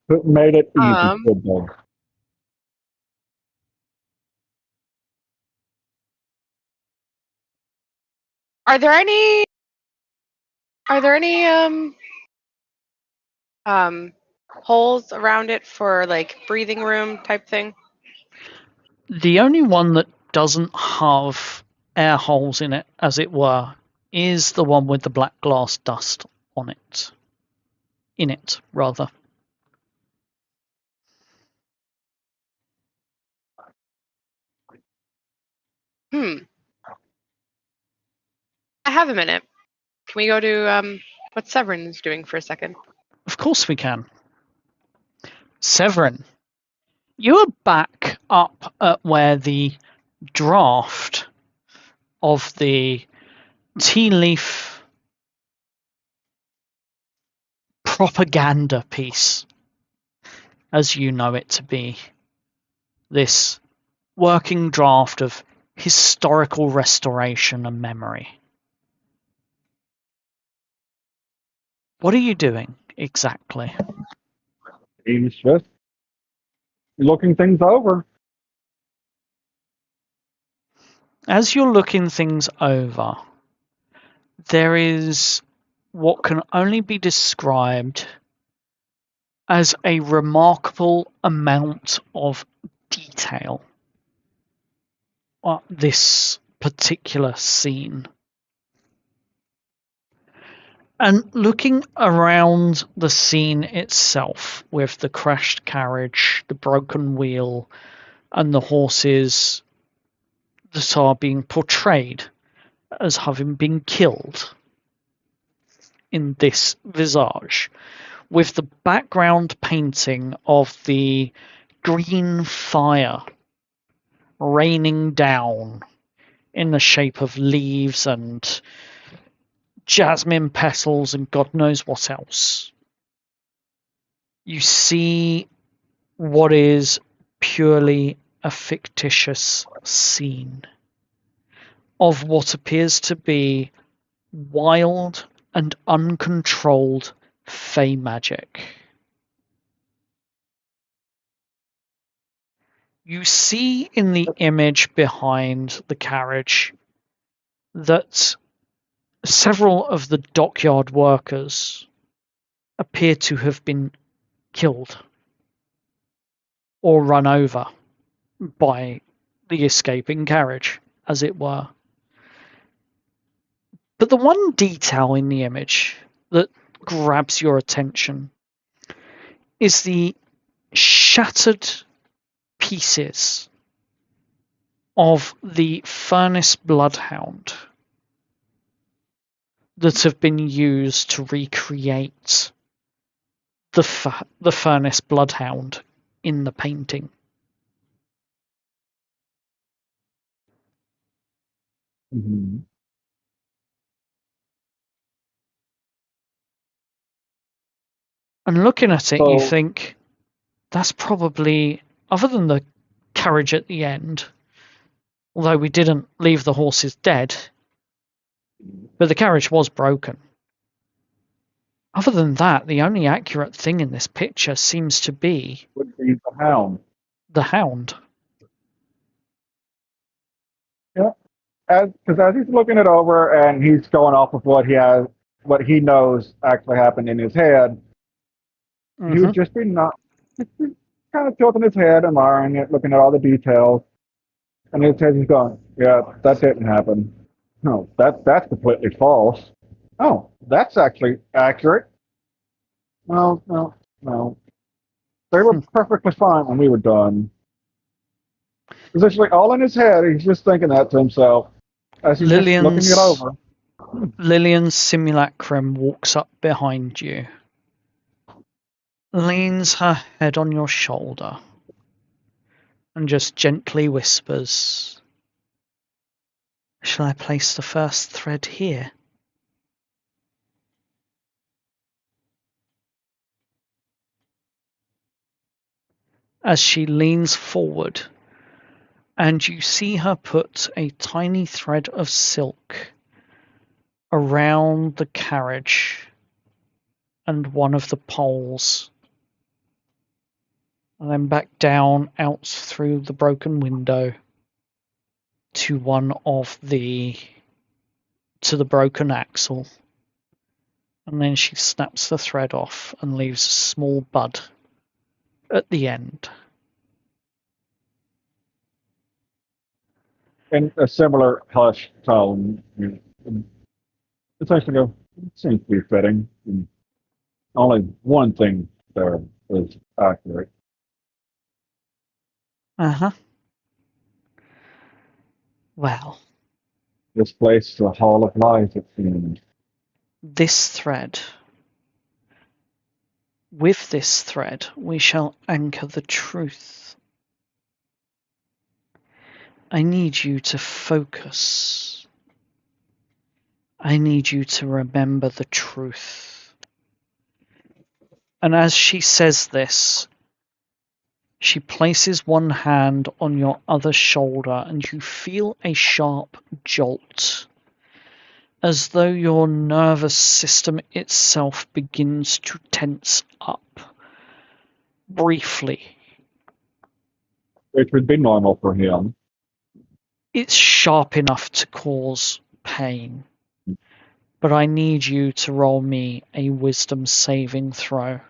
But made it easy, good dog. Are there any holes around it for breathing room type thing? The only one that doesn't have air holes in it, as it were, is the one with the black glass dust on it. In it, rather. I have a minute. Can we go to what Severin's doing for a second? Of course we can. Severin, you are back up at where the draft of the tea leaf propaganda piece, as you know it to be, this working draft of historical restoration and memory. What are you doing exactly? He's just looking things over. As you're looking things over, there is what can only be described as a remarkable amount of detail on this particular scene. And looking around the scene itself, with the crashed carriage, the broken wheel, and the horses that are being portrayed as having been killed in this visage, with the background painting of the green fire raining down in the shape of leaves and jasmine petals and God knows what else. You see what is purely a fictitious scene of what appears to be wild and uncontrolled fey magic. You see in the image behind the carriage that several of the dockyard workers appear to have been killed or run over by the escaping carriage, as it were. But the one detail in the image that grabs your attention is the shattered pieces of the furnace bloodhound that have been used to recreate the furnace bloodhound in the painting. Mm-hmm. And looking at it, you think that's probably, other than the carriage at the end, although we didn't leave the horses dead, but the carriage was broken. Other than that, the only accurate thing in this picture seems to be would be the hound. The hound. Yeah, because as he's looking it over and he's going off of what he knows actually happened in his head, he would just be kind of tilting his head, admiring it, looking at all the details. And his head is going, yeah, that didn't happen. No, that's completely false. Oh, that's actually accurate. No, no, no. They were perfectly fine when we were done. Essentially, all in his head, he's just thinking that to himself as he's just looking it Lillian's over. Lillian's simulacrum walks up behind you, leans her head on your shoulder, and just gently whispers, "Shall I place the first thread here?" As she leans forward, and you see her put a tiny thread of silk around the carriage and one of the poles, and then back down out through the broken window to the broken axle, and then she snaps the thread off and leaves a small bud at the end. In a similar hushed tone, essentially go, it seems to be fitting. And only one thing there is accurate. Uh-huh. Well, This place is a hall of lies, it seems. this thread. With this thread, we shall anchor the truth. I need you to focus. I need you to remember the truth. And as she says this, she places one hand on your other shoulder, and you feel a sharp jolt, as though your nervous system itself begins to tense up. Briefly. Which would be normal for him. It's sharp enough to cause pain. But I need you to roll me a wisdom saving throw.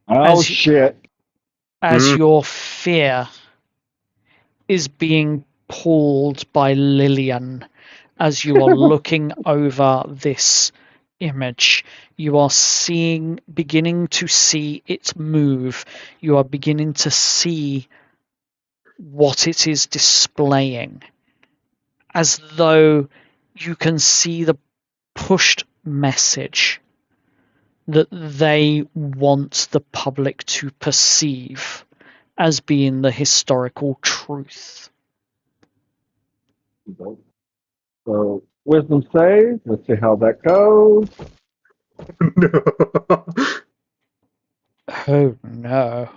Oh, shit. As your fear is being pulled by Lillian as you are looking over this image. You are beginning to see it move. You are beginning to see what it is displaying, as though you can see the pushed message that they want the public to perceive as being the historical truth. So, wisdom save. Let's see how that goes. Oh no.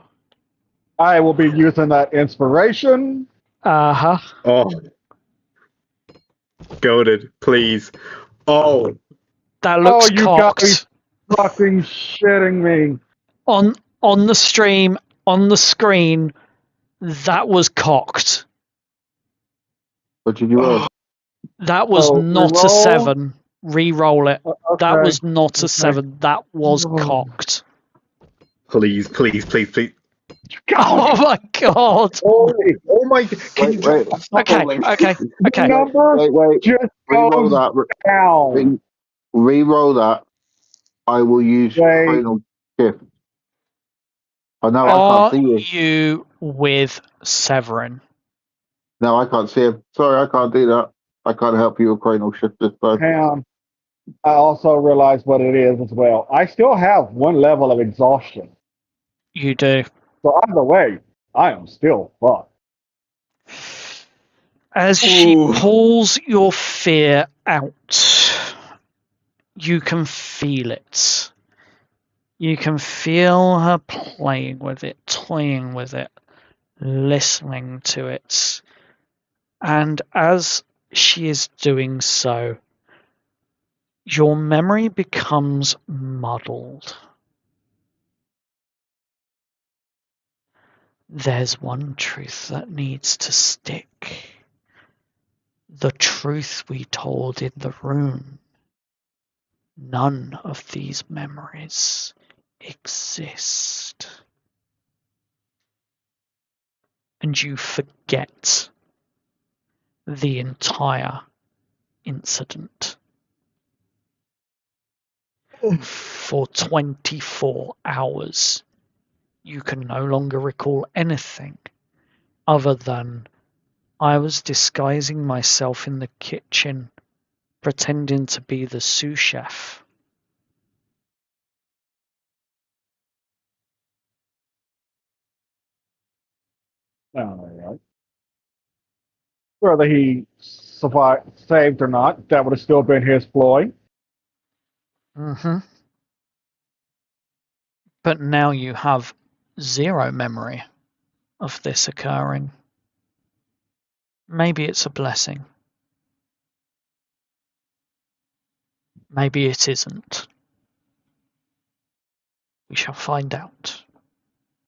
I will be using that inspiration. Uh-huh. Oh. Goaded, please. Oh. That looks you got me cocked. fucking shitting me. On the stream, on the screen, that was cocked. What did you roll? That was not reroll? a 7. Re-roll it. Okay. That was not a Okay. 7. That was cocked. Please, please, please, please. Oh my god. Oh my. Can Wait, you wait. Okay. Number Wait. just Re-roll goes that. down. Re-roll that. I will use Wait. final shift. Oh no, I Are can't see you. you with Severin? No, I can't see him. Sorry, I can't do that. I can't help you with cranial shift this time. Hang on. I also realize what it is as well. I still have one level of exhaustion. You do. So either way, I am still fucked. As she pulls your fear out, you can feel it. You can feel her playing with it, toying with it, listening to it. And as she is doing so, your memory becomes muddled. There's one truth that needs to stick. The truth we told in the room. None of these memories exist. and you forget the entire incident. For 24 hours, you can no longer recall anything other than I was disguising myself in the kitchen, pretending to be the sous chef. All right. Whether he survived, saved or not, that would have still been his ploy. Mm-hmm. But now you have zero memory of this occurring. Maybe it's a blessing. Maybe it isn't. We shall find out.